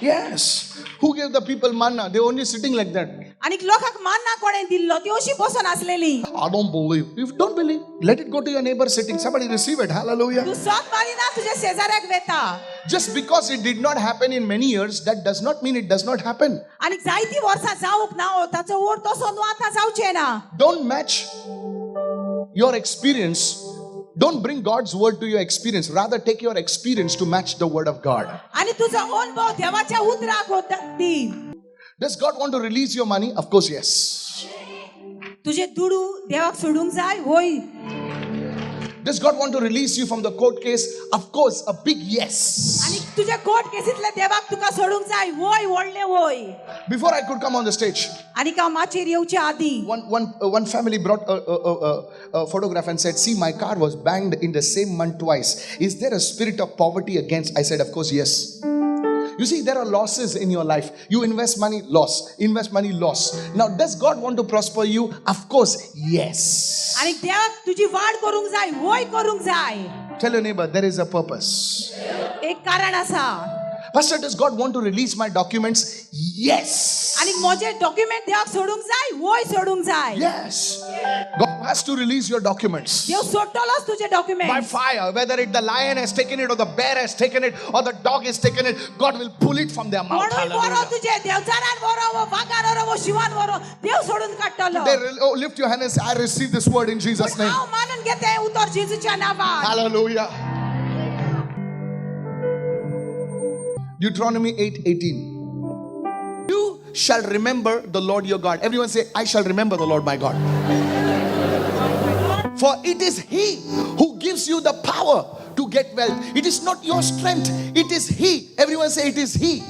Yes. Who gave the people manna? They were only sitting like that. आनी लोकांक मान्ना कोणे दिल्लो? ती अशी बसून आसलेली. I don't believe. If you don't believe, let it go to your neighbor sitting. Somebody receive it. Hallelujah. तू सोत मारिना तुझ्या शेजाऱ्याक वेता. Just because it did not happen in many years, that does not mean it does not happen. आनी जायती वर्सां जावंक ना, ताचो ओर तसो न्हू आतां जावचें ना. Don't match your experience. Don't bring God's word to your experience. Rather, take your experience to match the word of God. आनी तुजो अनुभव देवाच्या उतराक दी. Does God want to release your money? Of course, yes. तुझे दुडू देवाक सोडूंक जाय? होय. Does God want to release you from the court case? Of course, a big yes. आनी तुझे कोर्ट केसींतले देवाक तुका सोडूंक जाय? होय, व्हडलें होय. Before I could come on the stage, आनी हांव माचयेर येवच्या आदी one family brought a photograph and said, see, my car was banged in the same month twice. Is there a spirit of poverty against? I said, of course, yes. You see, there are losses in your life. You invest money, loss. Invest money, loss. Now, does God want to prosper you? Of course, yes. आनी देवाक तुजी वाड करूंक जाय? होय, करूंक जाय. Tell your neighbor, there is a purpose. एक कारण आसा. Pastor, does God want to release my documents? Yes. आनी म्हजे डॉक्युमेंट देवाक सोडूंक जाय? होय, सोडूंक जाय. Yes. God has to release your documents. देव सोडटलोच तुझे By document. fire, whether the lion has taken it or the bear has taken it or the dog has taken it, God will pull it from their mouth. कोणूय बरो Hallelujah. तुझे देवचारान बरो वो वागार बरो वो शिवान बरो देव सोडून काडटलो. Lift your hand and say, I receive this word in Jesus' name. हांव मानून घेते उतर जेजूच्या नांवान. Hallelujah. Deuteronomy 8:18. You shall remember the Lord your God. Everyone say, I shall remember the Lord my God. For it is He who gives you the power to get wealth. It is not your strength. It is He. Everyone say, it is He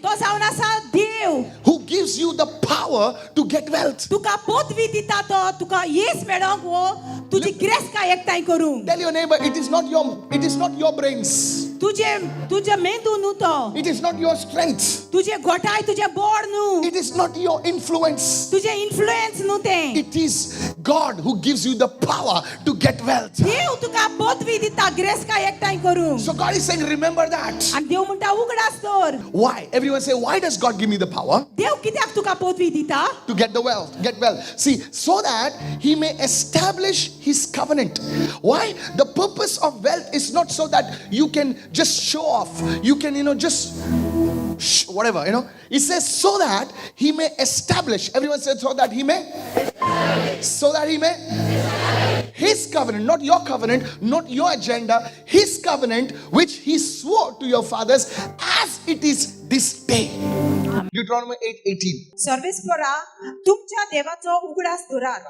तो जावन आसा देव. who gives you the power to get wealth. तुका पदवी दिता तो, तुका yes मेळोंक वो तुजी गिरेस्ताय एकठांय करूंक. Tell your neighbor, it is not your brains. तुझे मेंदू न्हू तो, It is not your strength. तुझे घोटाय तुझे बोड न्हू, It is not your influence. तुझे इन्फ्लुएन्स न्हू तें. It is God who gives you the power to get wealth. देव तुका पदवी दिता गिरेस्ताय एकठांय करूंक. So God is saying, remember that. आनी देव म्हणटा उगडास तर. Why? Everyone say, why does God give me the power देव कित्याक तुका पदवी दिता? to get the wealth? Get wealth. See, so that He may establish His covenant. Why? The purpose of wealth is not so that you can just show off. You can, just whatever, It says so that He may establish. Everyone said so that He may. So that He may. His covenant, not your covenant, not your agenda. His covenant, which He swore to your fathers as it is this day. Deuteronomy 8:18. सर्वेस्परा तुमच्या देवाचो उगडास धरात.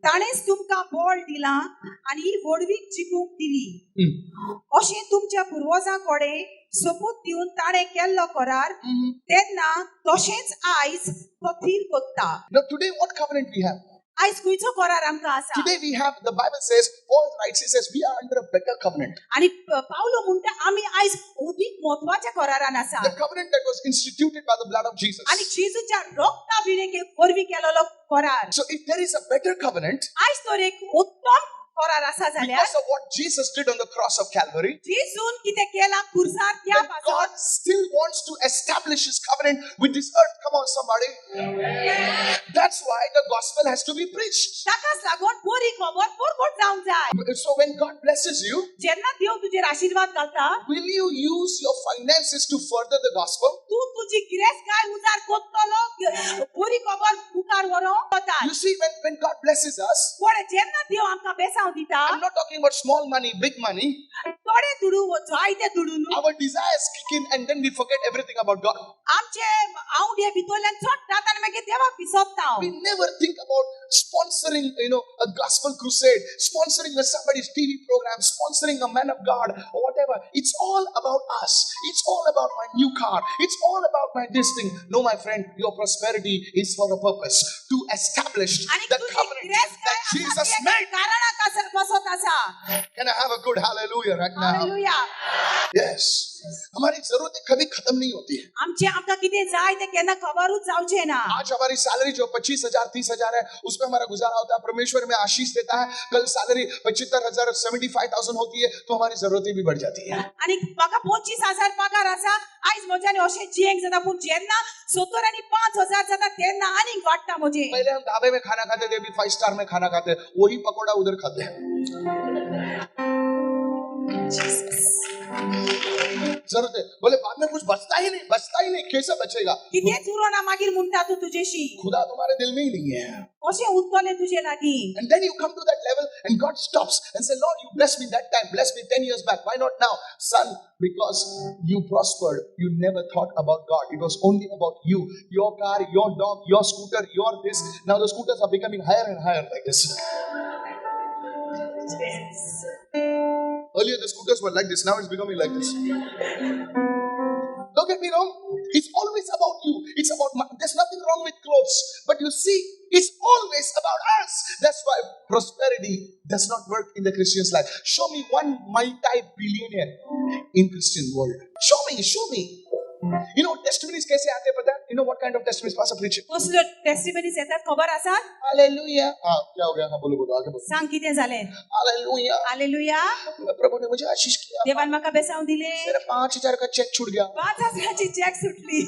ताणेच तुमकां बळ दिलां आनी व्हडवीक जिखूंक दिली. अशें तुमच्या पुर्वजां कडेन सोपूत दिवन ताणें केल्लो करार तेन्ना तशेंच आयज तो थीर कोत्ता. Now today what covenant we have? आयज खंयचो करार आमकां आसा? Today we have, the Bible says, Paul writes, he says, we are under a better covenant. आणि पावलो म्हणटा आमी आयज अदीक महत्वाच्या करारान आसा. The covenant that was instituted by the blood of Jesus. आणि जेजूच्या रोगता विणे वरवीं केलेलो करार. So if there is a better covenant, आयज तर एक उत्तम करार आसा जाल्यार because of what Jesus did on the cross of Calvary, जेजून कितें केलां कुर्सार त्या then God still wants to establish his covenant with this earth. Come on, somebody. That's why the gospel has to be preached. ताकाच लागून बरी खबर परगट जावंक जाय. So when God blesses you, जेन्ना देव तुजेर आशीर्वाद घालता, will you use your finances to further the gospel? तूं तुजी गिरेस्त काय उजार कोत्तलो बरी खबर मुखार व्हरोंक वता. You see, when God blesses us, पण जेन्ना देव आमकां बेसांव दिता, I'm not talking about small money, big money. थोडे दुडू जायते दुडू न्हू. Our desires kick in and then we forget everything about God. आमचे आवडे भितरल्यान चडटात आनी मागीर देवाक विसरता. We never think about sponsoring, a gospel crusade, sponsoring somebody's TV program, sponsoring a man of God or whatever. It's all about us. It's all about my new car. It's all about my this thing. No, my friend, your prosperity is for a purpose, to establish the covenant that Jesus made. Can I have a good hallelujah right now? Hallelujah. Yes. हमारी जरूरतें कभी खत्म नहीं होती है. आमचे आमकां कितें जाय तें केन्ना खबरूच जावचें ना. आज हमारी सैलरी जो 25,000 30,000 है उसमें हमारा गुजारा होता है. परमेश्वर में आशीष देता है. कल सैलरी 75,000 75,000 होती है तो हमारी जरूरतें भी बढ़ जाती है. आनी म्हाका 25,000 पगार आसा. आयज म्हज्यानी अशें जियेंक जाता पूण जेन्ना 70 आनी 5,000 जाता तेन्ना आनीक वाडटा म्हजें. पहले हम ढाबे में खाना खाते थे, अभी 5 स्टार में खाना खाते हैं. वही पकोड़ा उधर खाते हैं. जरूरत है. बोले बाद में कुछ बचता ही नहीं. कैसे बचेगा? कितेंच उरोना मागीर म्हणटा तूं तुजेशी. खुदा तुम्हारे दिल में ही नहीं है. अशें उरतलें तुजे लागीं. And then you come to that level and God stops and say, Lord, you blessed me that time, blessed me 10 years back. Why not now? Son, because you prospered, you never thought about God. It was only about you, your car, your dog, your scooter, your this. Now the scooters are becoming higher and higher like this. Earlier the scooters were like this, now it's becoming like this. Don't get me wrong, it's always about you. It's about there's nothing wrong with clothes, but you see, it's always about us. That's why prosperity does not work in the Christian's life. Show me one multi-billionaire in Christian world. Show me. Testimonies कैसे आते हैं पता है? You know what kind of testimonies pastor preaching? कसल्यो testimonies येतात खबर आसा? Hallelujah. क्या हो गया? हाँ बोलो आगे बोलो. सांग कितें जालें? Hallelujah. हालेलुया. प्रभु ने मुझे आशीष किया. देवान म्हाका बेसांव दिले. मेरा 5,000 का चेक छूट गया. 5,000ची चॅक सुटली.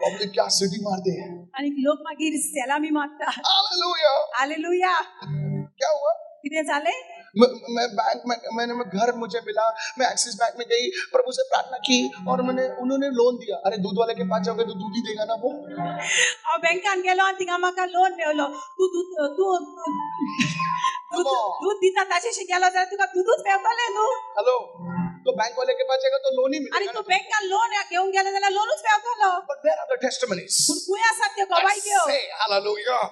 पब्लिक क्या सीटी मारते हैं. आणि लोक मागीर सलामी मागता. Hallelujah. हालेलुया. क्या हुआ? कितें जालें? मैं बैंक में घर मुझे मिला. मैं एक्सिस बैंक में गई, प्रभु से प्रार्थना की और उन्होंने लोन दिया. अरे दूध वाले के पास जाओगे तो दूध ही देगा ना वो. हांव बँकान गेलो आनी थिंगा म्हाका लोन मेळलो. दूध दिता ताचेशी गेलो जाल्यार तुका दूधच मेळटलें न्हू. हेलो, तो बैंक वाले के पास जाएगा तो लोन ही आणि मिलेगा. तू बँकान लोन घेऊन गेलो जाल्यार लोनच मेळटलो. But where are the testimonies? पूण खंय आसात त्यो गवाही त्यो? Say hallelujah.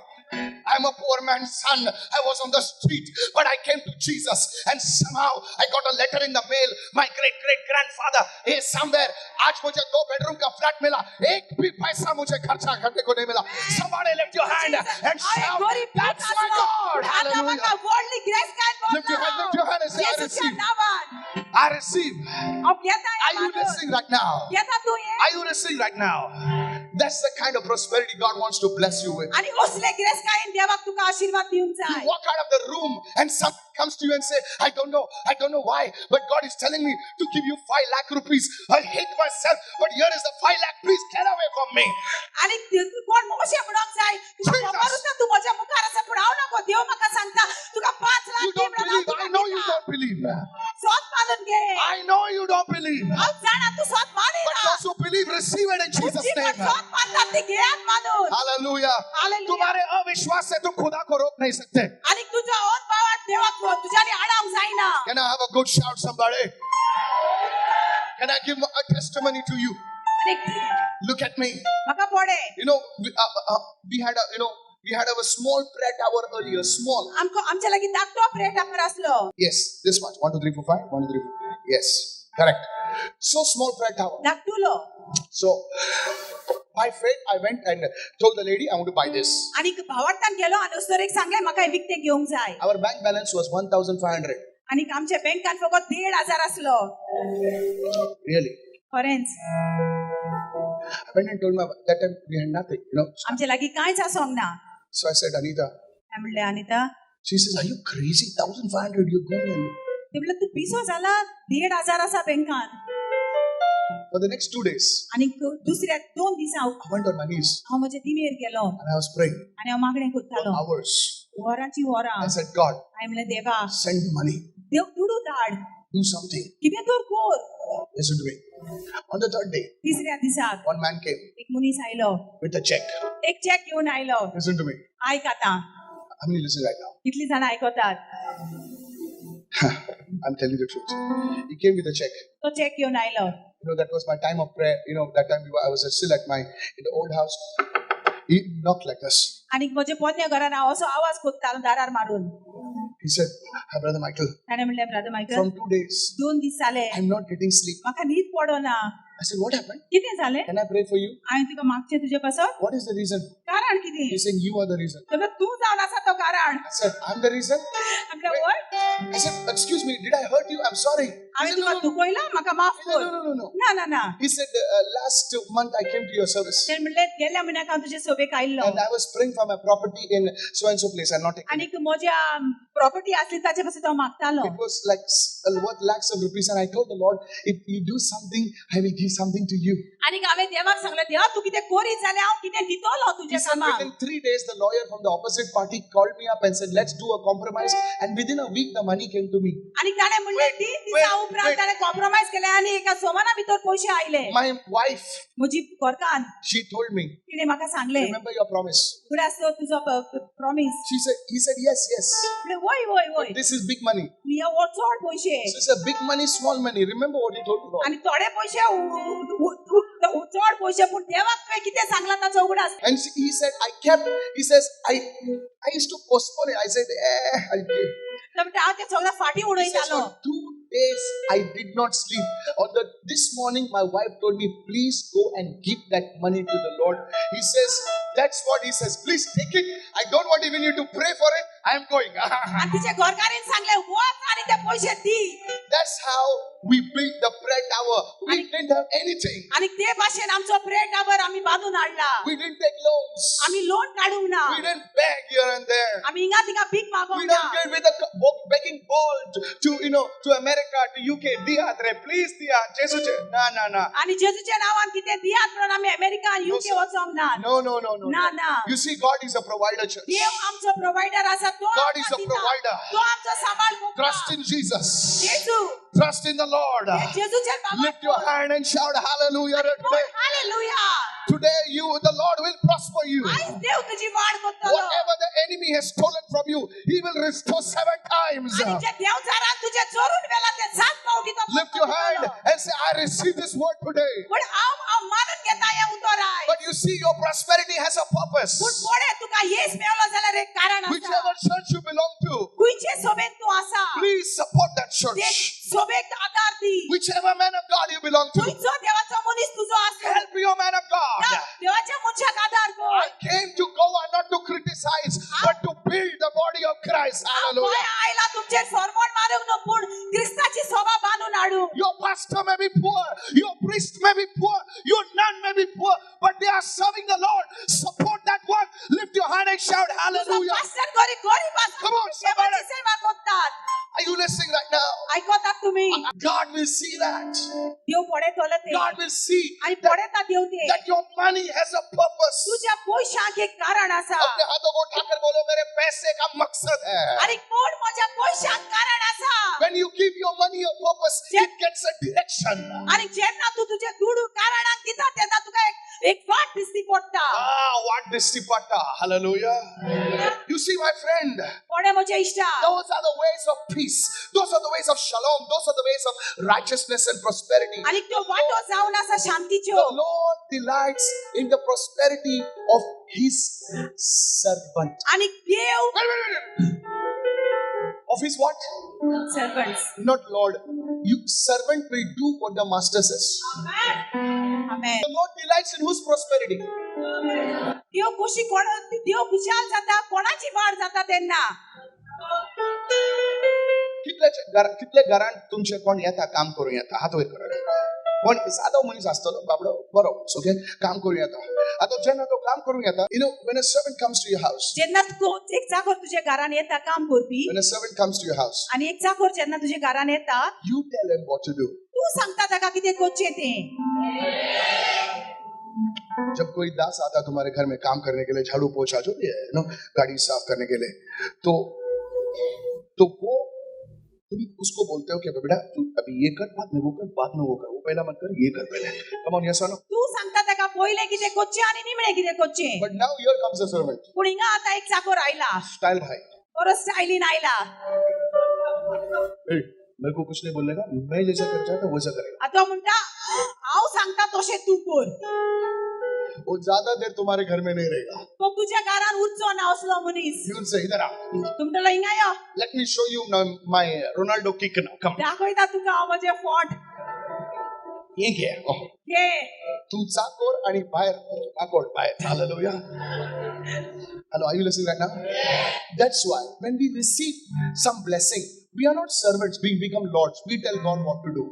I'm a poor man's son. I was on the street, but I came to Jesus, and somehow I got a letter in the mail. My great grandfather is somewhere. आज मुझे 2 bedroom का flat मिला. एक भी पैसा मुझे खर्चा करने को नहीं मिला. Somebody lift your hand and shout, "That's my God!" Hallelujah. Lift your hand and say, "I receive. I receive." Are you receiving right now? Are you receiving right now? That's the kind of prosperity God wants to bless you with. आणि असले grace काय देवाक तुका आशीर्वाद दिवून You जाय. walk out of the room and someone comes to you and say, I don't know why, but God is telling me to give you 5 lakh rupees. I hate myself, but here is the 5 lakh. Please get away from me. आणि कोण अशें म्हणूंक जाय तुका खबर आसा तू म्हज्या मुखार आसा पूण हांव नको. देव म्हाका सांगता तुका 5 You lakh don't believe. I know you don't believe. स्वत मानून घे. I know you don't believe. हांव जाणा तू स्वत But मानिना. those who believe, receive it in Jesus' name. स्वत मानतात ते घेयात मानून. Hallelujah. Hallelujah. तुम्हारे अविश्वास से तुम खुदा को रोक नहीं सकते. आणि तुझ्या अनभावात देवाक तुझ्यानी आडावंक जायना. Can I have a good shout, somebody? Can I give a testimony to you? Look at me. म्हाका पडे You know, we had a small prayer tower earlier. Small. आमच्या लागीं धाकटो प्रेट टावर आसलो. Yes, this much. 1, 2, 3, 4, 5. 1, 2, 3, 4. Yes, correct. So small prayer tower. धाकटुलो So by faith, I went and told the lady, I want to buy this. आनी भावार्थान गेलो आनी उस्तोरेक सांगलें म्हाका हें विकतें घेवंक जाय. Our bank balance was 1,500. आनी आमच्या बँकान फकत 1,500 आसलो. Really. खरेंच I went and told my wife, that time we had nothing, आमच्या लागीं कांयच आसोंक ना. So I said, Anita, हांवें म्हणलें Anita she says, are you crazy? 1,500, you're going and ते म्हणलें तूं पिसो जाला 1,500 आसा बँकान. for the next 2 days, आनी दुसऱ्या 2 दिसां I went on my knees हांव म्हज्या दिमेर गेलो and I was praying आनी हांव मागणें करतालो. hours. वरांची वरां I said, God, हांवें म्हणलें देवा send me money. देव दुडू धाड Do something. कितें तर कर. Listen to me. On the third day, तिसऱ्या दिसाक one man came एक मनीस आयलो with a check. एक चॅक घेवन आयलो. Listen to me. आयक आतां How many listen right now? कितलीं जाणां आयकतात. I'm telling you the truth. He came with a check. तो चॅक घेवन आयलो. That was my time of prayer. That time I was still at in the old house. He knocked like this. आनी म्हज्या पोरण्या घरान हांव असो आवाज कोत्तालो दारार मारून. He said, "Hi, Brother Michael, ताणें म्हणलें ब्रदर मायकल from 2 days, 2 दीस जाले I'm not getting sleep." म्हाका न्हीद पडोना. I said, "What happened? कितें जालें? Can I pray for you?" हांवें तुका मागचें तुजे पासत. What is the reason? कारण कितें? He's saying, "You are the reason." तर तूं जावन आसा तो कारण. I said, "I'm the reason?" म्हणलें वय I said, "Excuse me, did I hurt you? I'm sorry." He हांवें said, तुका "No, दुखयला म्हाका माफ no, कर. no, no, no." ना ना ना. He said, "Last month I came to your service तेणें म्हणलें गेल्या म्हयन्याक हांव तुजे सभेक आयिल्लो and I was praying for my property in so and so place. I'm not taking it. आनीक म्हज्या प्रॉपर्टी आसली ताचे पासून हांव मागतालो. It was like worth lakhs of rupees, and I told the Lord, if you do something, I will give something to you." आनीक हांवें देवाक सांगलें देवा तूं कितें करीत जाल्यार हांव कितें दितलो He तुज्या said कामाक. within 3 days, the lawyer from the opposite party called me up and said, "Let's do a compromise." And within a week, the money came to me. आनीक ताणें म्हणलें 3 दिसा उपरांत ताणें कॉम्प्रोमाइज केलें आनी एका सोमाना भितर पयशे आयले. My wife, म्हजी घरकान she told me, तिणें म्हाका सांगलें "Remember your promise." फुडें आसलो तुजो promise. He said, "Yes, yes." म्हणलें वय वय वय This is big money. हे हो चड पयशे So it's a big money, small money. Remember what he told the Lord. आनी थोडे पयशे चड पयशे पूण देवाक तुवें कितें सांगलां ताचो उगडास. And he said, he says, I used to postpone it. I said, I'll give. तर हांव तें सगळें फाटीं He says, उडयतालो. for 2 days, I did not sleep. This morning, my wife told me, please go and give that money to the Lord. He says, that's what he says. Please take it. I don't want even you to pray for it. I am going. आनी तिच्या घरकारीन सांगलें वच आनी ते पयशे दी. That's how we built the prayer tower. We didn't have anything. आनी ते भाशेन आमचो प्रेयर टावर आमी बांदून हाडला. We didn't take loans. आमी लोन काडूंक ना. We didn't beg here and there. आमी हिंगा थिंगा भीक We मागोंक ना. don't get with a begging bowl to America, to UK. Diatre, please, Dia. Jesuche. No. आनी जेजूच्या नांवान कितें दियात म्हणून आमी अमेरिका आनी युके वचोंक ना. No. ना. You see, God is a provider, church. देव आमचो प्रोवायडर आसा तो God आमकां is a दिता. provider. तो आमचो सांबाळ करता. Trust in Jesus. जेजू Trust in the Lord. जेजूचेर बाबा Lift your hand and shout hallelujah today. Hallelujah. Today the Lord will prosper you. आयज देव तुजी वाड करतलो. Whatever the enemy has stolen from you, He will restore 7 times. आनी जे देवचारान तुजे चोरून व्हेला ते 7 फावटी तो Lift your hand and say, I receive this word today. पण हांव मानून घेता हें उतर आयज. But you see, your prosperity has a purpose. पूण पळय तुका येस मेवलो जाल्यार एक कारण आसा. Whichever church you belong to, खंयचे सभेन तूं आसा please support that ते church. सभेक आदार दी. Whichever man of God you belong to, खंयचो देवाचो मनीस तुजो आसा help your man of God. देवाच्या मनशाक आदार I कर. came to go and not to criticize, but to build the body of Christ. हांव गोंया Hallelujah. आयला तुमचेर फॉर्मोन मारूंक न्हू पूण क्रिस्ताची सभा बांदून हाडूंक. Your pastor may be poor, your priest may be poor, your nun may be poor, but they are serving the Lord. Support that work. Lift your hand and shout तुजो hallelujah. पास्टर गरीब आसा. Come on, देवाची somebody. सेवा करतात. Are you listening right now? आयकतात तुम्ही. God will see that. देव पळयतलो ते. God will see आनी पळयता देव ते. that your money has a purpose. तुझ्या पैशाक एक कारण आसा. अपने हाथों को उठाकर बोलो, मेरे पैसे का मकसद है. आनी कोण म्हज्या पैशाक कारण आसा. When you give your money a purpose, it gets a direction. आनी जेन्ना तूं तुजे दुडू कारणाक दिता तेन्ना तुका एक एक वाट दिसती पडटा. What distipata. Hallelujah. You see, my friend, कोणे म्हज्या इश्टा, those are the ways of peace. Those are the ways of shalom. Those are the ways of righteousness and prosperity. आणि त्यो वाटो जावन आसा शांतीच्यो. The Lord delights in the prosperity of His servant. आणि देव Wait. Of His what? Servants. Not Lord. You servant will do what the master says. Amen. The Lord delights in whose prosperity? देव खुशाल जाता कोणाची वाढ जाता तेन्ना. कितले घरांत तुमचे कोण येता काम करूं येता हात वयर करा. कोण सादो मनीस आसतलो बाबडो बरो ओके काम करूं येता. आतां जेन्ना तो काम करूं येता, you know, when a servant comes to your house, जेन्ना एक चाकर तुझ्या घरान येता काम करपी, when a servant comes to your house, आणि एक चाकर जेन्ना तुझ्या घरान येता, you tell him what to do. तू सांगता ताका कितें करचें तें. जब कोई दास आता तुम्हारे घर में काम करने के लिए, झाड़ू पोछा जो भी है, नो गाड़ी साफ करने के लिए, तो वो तुम उसको बोलते हो कि बेटा तू अभी ये कर, बाद में वो कर, बाद में वो कर, वो पहला मत कर, ये कर पहले. Come on, yes or no? तू सांगता ताका पहिले कितें करचें आणि निमणे कितें करचें. But now here comes a servant. पूण हिंगा आता एक चाकर आयला, Style भाई. बरो स्टायलीन आयला. मेरे को कुछ नहीं बोलने का, मैं जैसा कर चाहता वैसा करेगा. आता म्हणटा हांव सांगता तशें तू कर. वो ज्यादा देर तुम्हारे घर में नहीं रहेगा. तो तुझ्या घरान उरचो ना असलो मनीस. You will say, इधर आ. तुमटलो हिंगा यो. Let me show you now my Ronaldo kick now. Come. दाखयता तुका हांव म्हजें फोट. ये क्या है? Oh. घे. तू चाकोर आणि बाहेर चाकोर बाहेर. Hallelujah. Hello, are you listening right now? That's why when we receive some blessing, we are not servants, we become lords. We tell God what to do.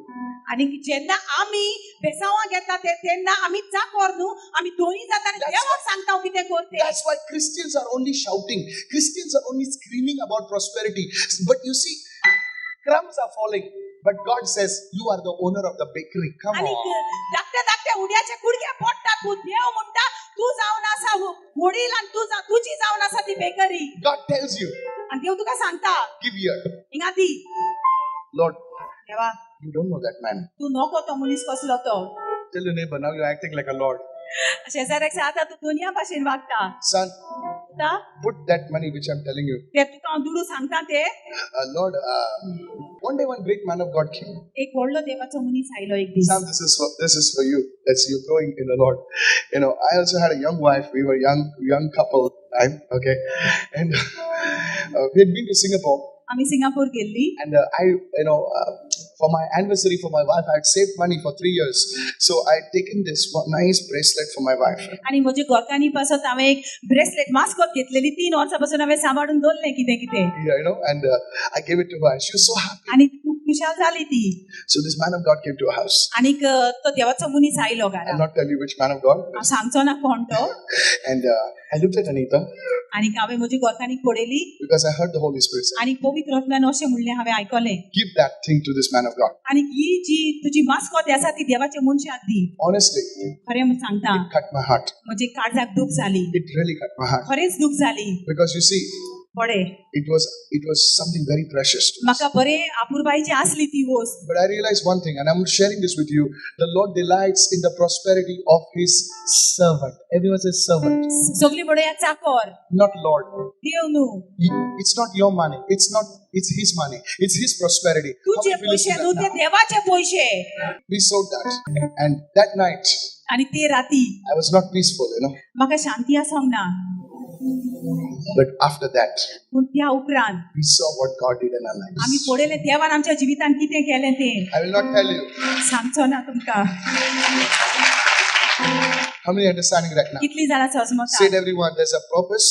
आणि जेन्ना आमी बेसांवा घेता तेन्ना आमी चाकर न्हू, आमी दोनी जाता आनी देवाक सांगता हांव कितें करतें. That's why Christians are only shouting. Christians are only screaming about prosperity. But you see, crumbs are falling. But God says, you are the owner of the bakery. Come आणि on. धाकटे उड्याचे कुडके पडटा. देव म्हणटा तू जावन आसा वडील आणि तुझी जावन आसा ती बेकरी. God tells you, आणि देव तुका सांगता give here. हिंगा दी. Lord, देवा you don't know that man. तू नको तो मनीस कसलो तो. Tell your neighbor, now you're acting like a lord. शेजाऱ्याक सांगता तू दुनिया भाशेन वागता. Son, ता put that money which I'm telling you. ते तुका हांव दुडू सांगता ते. Lord, one day one great man of God came. एक व्हडलो देवाचो मनीस आयलो एक दीस. Sam, this is for you. That's you growing in the Lord. You know, I also had a young wife. We were young couple time. Okay, and we had been to Singapore. आम्ही Singapore गेल्ली. And for my anniversary for my wife, I had saved money for 3 years. So I had taken this one nice bracelet for my wife. आणि म्हजे घोरकानी पासत हांवें एक bracelet मास्कोत घेतलेली 3 वर्सां पासून हांवें सांबाळून दवरलें कितें. Yeah, you know, and I gave it to her. And she was so happy. आणि खूप खुशाल जाली ती. So this man of God came to our house. आणि तो देवाचो मनीस आयलो I'll घरा. not tell you which man of God. हांव सांगचो ना कोण तो. And I looked at Anita आणि हांवें म्हजी घोरकानी पळयली because I heard the Holy Spirit say, आणि पवित्र आत्म्यान अशें म्हणलें हांवें आयकलें. give that thing to this man of God. आणि ही जी तुजी मास्कोत आसा ती देवाच्या मनशाक दी. Honestly, खरें सांगता it cut my heart. म्हजे काळजाक दूख जाली. It really cut my heart. खरेंच दूख जाली. Because you see, पळे it was something very precious to us. म्हाका बरें आपुरबायेची आसली ती वस्त. But I realized one thing, and I'm sharing this with you. The Lord delights in the prosperity of His servant. Everyone says servant, सगळी बडया चाकर. not Lord. देव न्हू. It's not your money. It's His money. It's His prosperity. How तुझे many feel पैसे that न्हू ते now? देवाचे पैसे. We sowed that. And that night, आणि ते राती I was not peaceful, you know. म्हाका शांती आसोंक ना. But after that, पूण त्या उपरांत we saw what God did in our lives. आमी पळयलें देवान आमच्या जिवितान कितें केलें तें. I will not tell you. सांगचो ना तुमकां. How many understanding right now? कितली जाणां समजता. Say it everyone, there's a purpose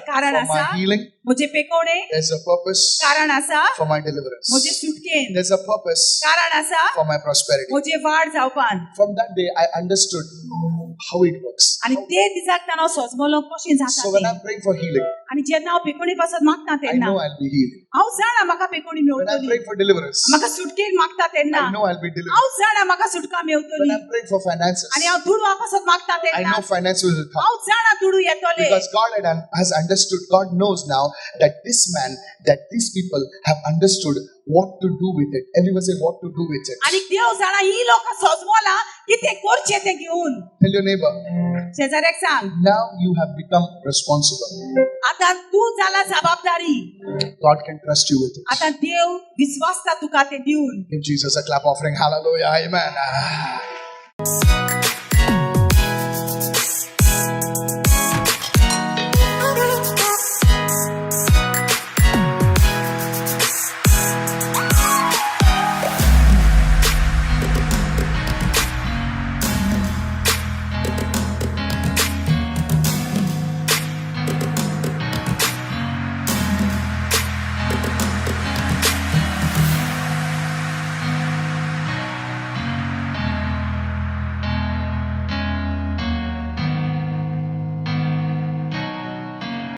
कारण for my आसा healing. म्हजे पेकोवणे. There's a purpose कारण आसा for my deliverance. म्हजे सुटकेन. There's a purpose कारण आसा for my prosperity. म्हजे वाड जावपान. From that day, I understood how it works. आणि ते दिसाक ताणो सोजमलो कशें So जाता when तें. I'm praying for healing, आणि जेन्ना हांव पेकोणी पासत मागता I तेन्ना know I'll be healed. हांव जाणा म्हाका पेकोणी When I'm मेवतली praying for deliverance, म्हाका सुटकेक मागता तेन्ना I know I'll be delivered. हांव जाणा म्हाका सुटका When मेवतली I'm praying for finances, आणि हांव तुडवा पासत मागता I तेन्ना know finances will come. हांव जाणा तुडू येतले Because God has understood, God knows now that this man, that these people have understood what to do with it. Everyone say what to do with it. आणि देव जाणा ही लोक सजमोला कितें करचे ते घेऊन Tell your neighbor, शेजाऱ्याक सांग now you have become responsible. आता तू जाला जबाबदारी God can trust you with it. आता देव विश्वासता तुका ते दिवन Give Jesus a clap offering. Hallelujah. Amen.